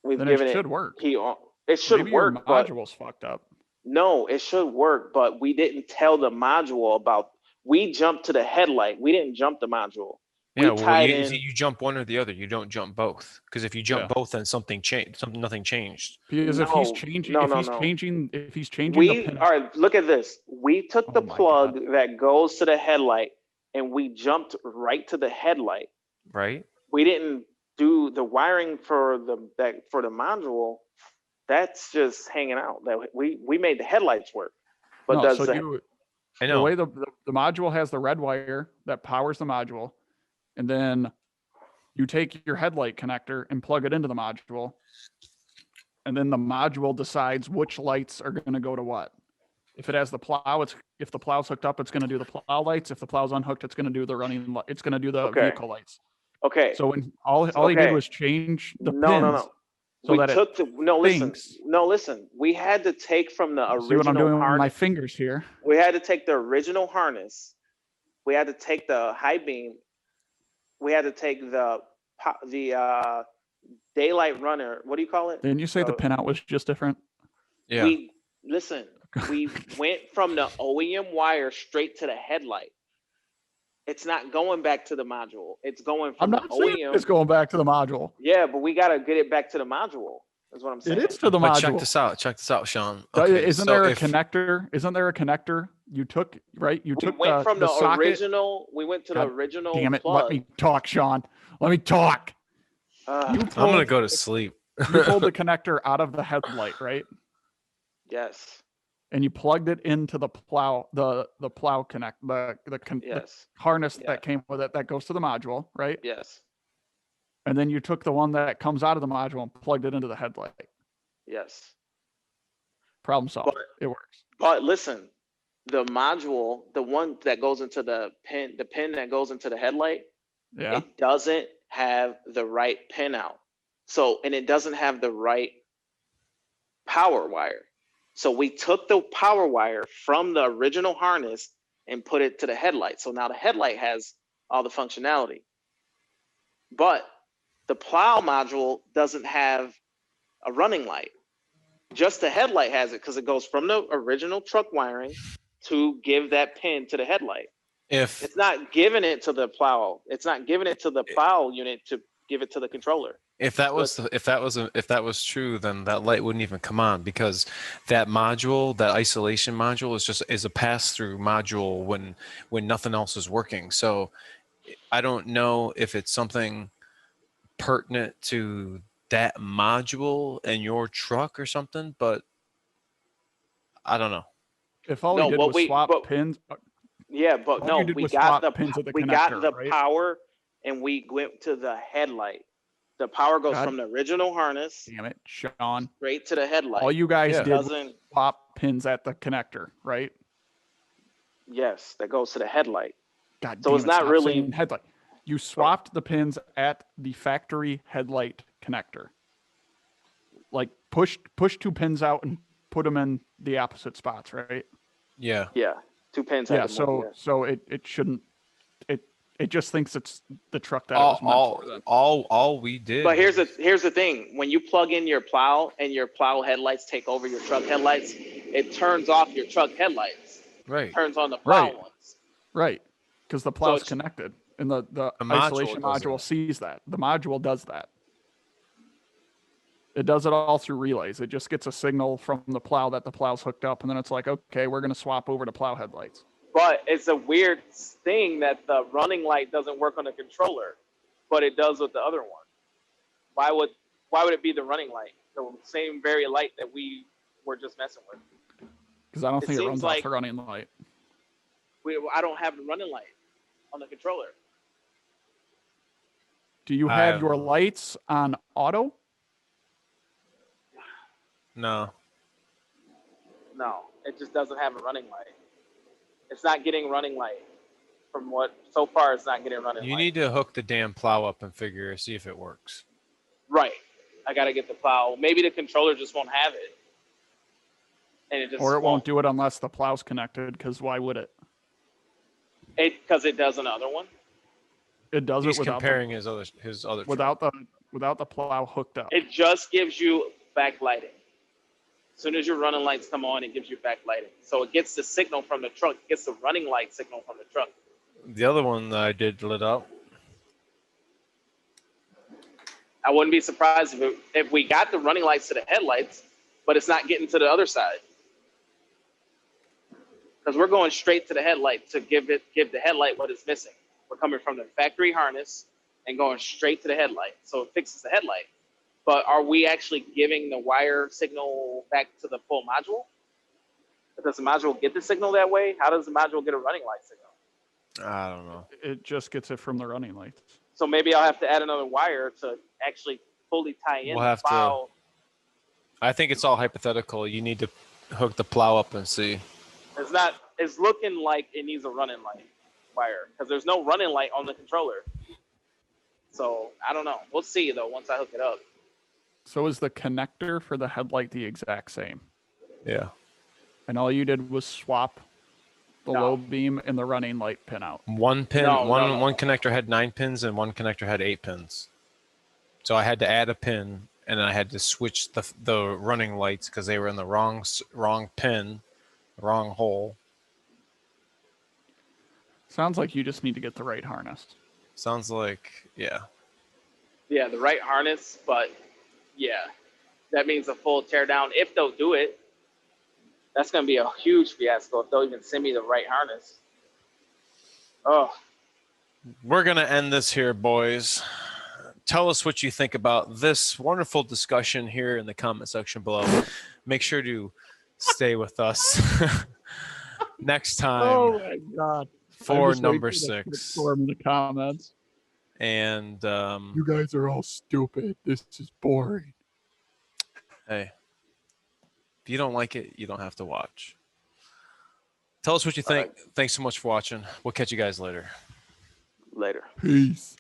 We've Then given it should it work. key on. It should Maybe work, your but module's fucked up. no, it should work. But we didn't tell the module about. We jumped to the headlight. We didn't jump the module. We Yeah, well, tied you, in. you jump one or the other. You don't jump both. Because if you jump Yeah. both, then something changed. Nothing changed. Because if he's No, changing, no, if no, he's no. changing, if he's changing We the pin, all right. Look at this. We took the Oh my plug that goes to the headlight, and we jumped right to the headlight. Right? We didn't do the wiring for the module. That's just hanging out. That we made the headlights work, but no, does so the, you I the know. way the module has the red wire that powers the module, and then you take your headlight connector and plug it into the module, and then the module decides which lights are going to go to what. If it has the plow, if the plow's hooked up, it's going to do the plow lights. If the plow's unhooked, it's going to do the running. It's going to do the Okay. vehicle lights. okay? So when all he did Okay. was change the no, pins. no, no. So we that took it the no. Listen, thinks. no, listen. We had to take from the See what I'm original doing with my harness. fingers here. We had to take the original harness. We had to take the high beam. We had to take the daylight runner. What do you call it? Didn't you say the pinout was just different? Yeah. We went from the OEM wire straight to the headlight. It's not going back to the module. It's going I'm from not the saying OEM. it's going back to the module. Yeah, but we gotta get it back to the module. That's what I'm saying. It is to the But module. check this out. Check this out, Sean. So Okay, isn't so there a if- connector? Isn't there a connector you took? Right, you We took went from the the socket. original. We went to the God original. Damn it! plug. Let me talk, Sean. Let me talk. You I'm gonna pulled- go to sleep. You pulled the connector out of the headlight, right? Yes. And you plugged it into the plow, the plow the Yes. harness Yeah. that came with it that goes to the module, right? Yes. And then you took the one that comes out of the module and plugged it into the headlight. Yes. Problem solved. But- It works. But listen, the module, the one that goes into the pin that goes into the headlight, Yeah. it doesn't have the right pin out. So, and it doesn't have the right power wire. So we took the power wire from the original harness and put it to the headlight. So now the headlight has all the functionality. But the plow module doesn't have a running light. Just the headlight has it because it goes from the original truck wiring to give that pin to the headlight. If It's not giving it to the plow. It's not giving it to the plow unit to give it to the controller. if that was true, then that light wouldn't even come on because that module, that isolation module, is a pass-through module when nothing else is working. So I don't know if it's something pertinent to that module in your truck or something, but I don't know. If all No, we did what was we- swap but- pins, Yeah, but All no, you did we was got swap pins of the we got connector, the right? power and we went to the headlight. The power goes God. from the original harness damn it, Sean. straight to the headlight. All you guys Yeah. did was doesn't swap pins at the connector, right? yes, that goes to the headlight. God So damn it's it, not stop really- saying headlight. You swapped the pins at the factory headlight connector. Like push 2 pins out and put them in the opposite spots, right? Yeah. Yeah, 2 pins. Yeah. had to move, So it shouldn't. It just thinks it's the truck that it was meant for. Then. All we did. But here's the thing: when you plug in your plow and your plow headlights take over your truck headlights, it turns off your truck headlights. right. Turns on the plow Right. ones. Right. Because the plow's it's- connected, and the module isolation does module that. sees that. The module does that. It does it all through relays. It just gets a signal from the plow that the plow's hooked up, and then it's like, okay, we're going to swap over to plow headlights. But it's a weird thing that the running light doesn't work on the controller, but it does with the other one. Why would it be the running light, the same very light that we were just messing with? Because I don't think it seems runs like- off the running light. I don't have the running light on the controller. Do you have your lights on auto? No. No, it just doesn't have a running light. It's not getting running light. From what so far, it's not getting running light. You need to hook the damn plow up and see if it works. Right. I gotta get the plow. Maybe the controller just won't have it. And it just Or it won't do it unless the plow's connected, because why would it? Because it does another one. It does He's it without comparing his other truck. without the plow hooked up. It just gives you backlighting. As soon as your running lights come on, it gives you backlighting. So it gets the signal from the truck. It gets the running light signal from the truck. The other one that I did lit up. I wouldn't be surprised if we got the running lights to the headlights, but it's not getting to the other side. Because we're going straight to the headlight to give the headlight what it's missing. We're coming from the factory harness and going straight to the headlight. So it fixes the headlight. But are we actually giving the wire signal back to the full module? Does the module get the signal that way? How does the module get a running light signal? I don't know. It just gets it from the running lights. So maybe I'll have to add another wire to actually fully tie in We'll the have to- plow. I think it's all hypothetical. You need to hook the plow up and see. It's looking like it needs a running light wire because there's no running light on the controller. So I don't know. We'll see though once I hook it up. So is the connector for the headlight the exact same? Yeah. And all you did was swap the No. low beam and the running light pin out. One pin, No, one no. one connector had 9 pins and one connector had 8 pins. So I had to add a pin and then I had to switch the running lights because they were in the wrong pin, wrong hole. Sounds like you just need to get the right harness. Sounds like, yeah. Yeah, the right harness, but yeah, that means a full teardown if they'll do it. That's going to be a huge fiasco if they'll even send me the right harness. Oh, We're going to end this here, boys. Tell us what you think about this wonderful discussion here in the comment section below. Make sure to stay with us next time Oh my god! for number 6. Storm in the comments. And You guys are all stupid. This is boring. hey, if you don't like it, you don't have to watch. Tell us what you think. Thanks so much for watching. We'll catch you guys later. later. Peace.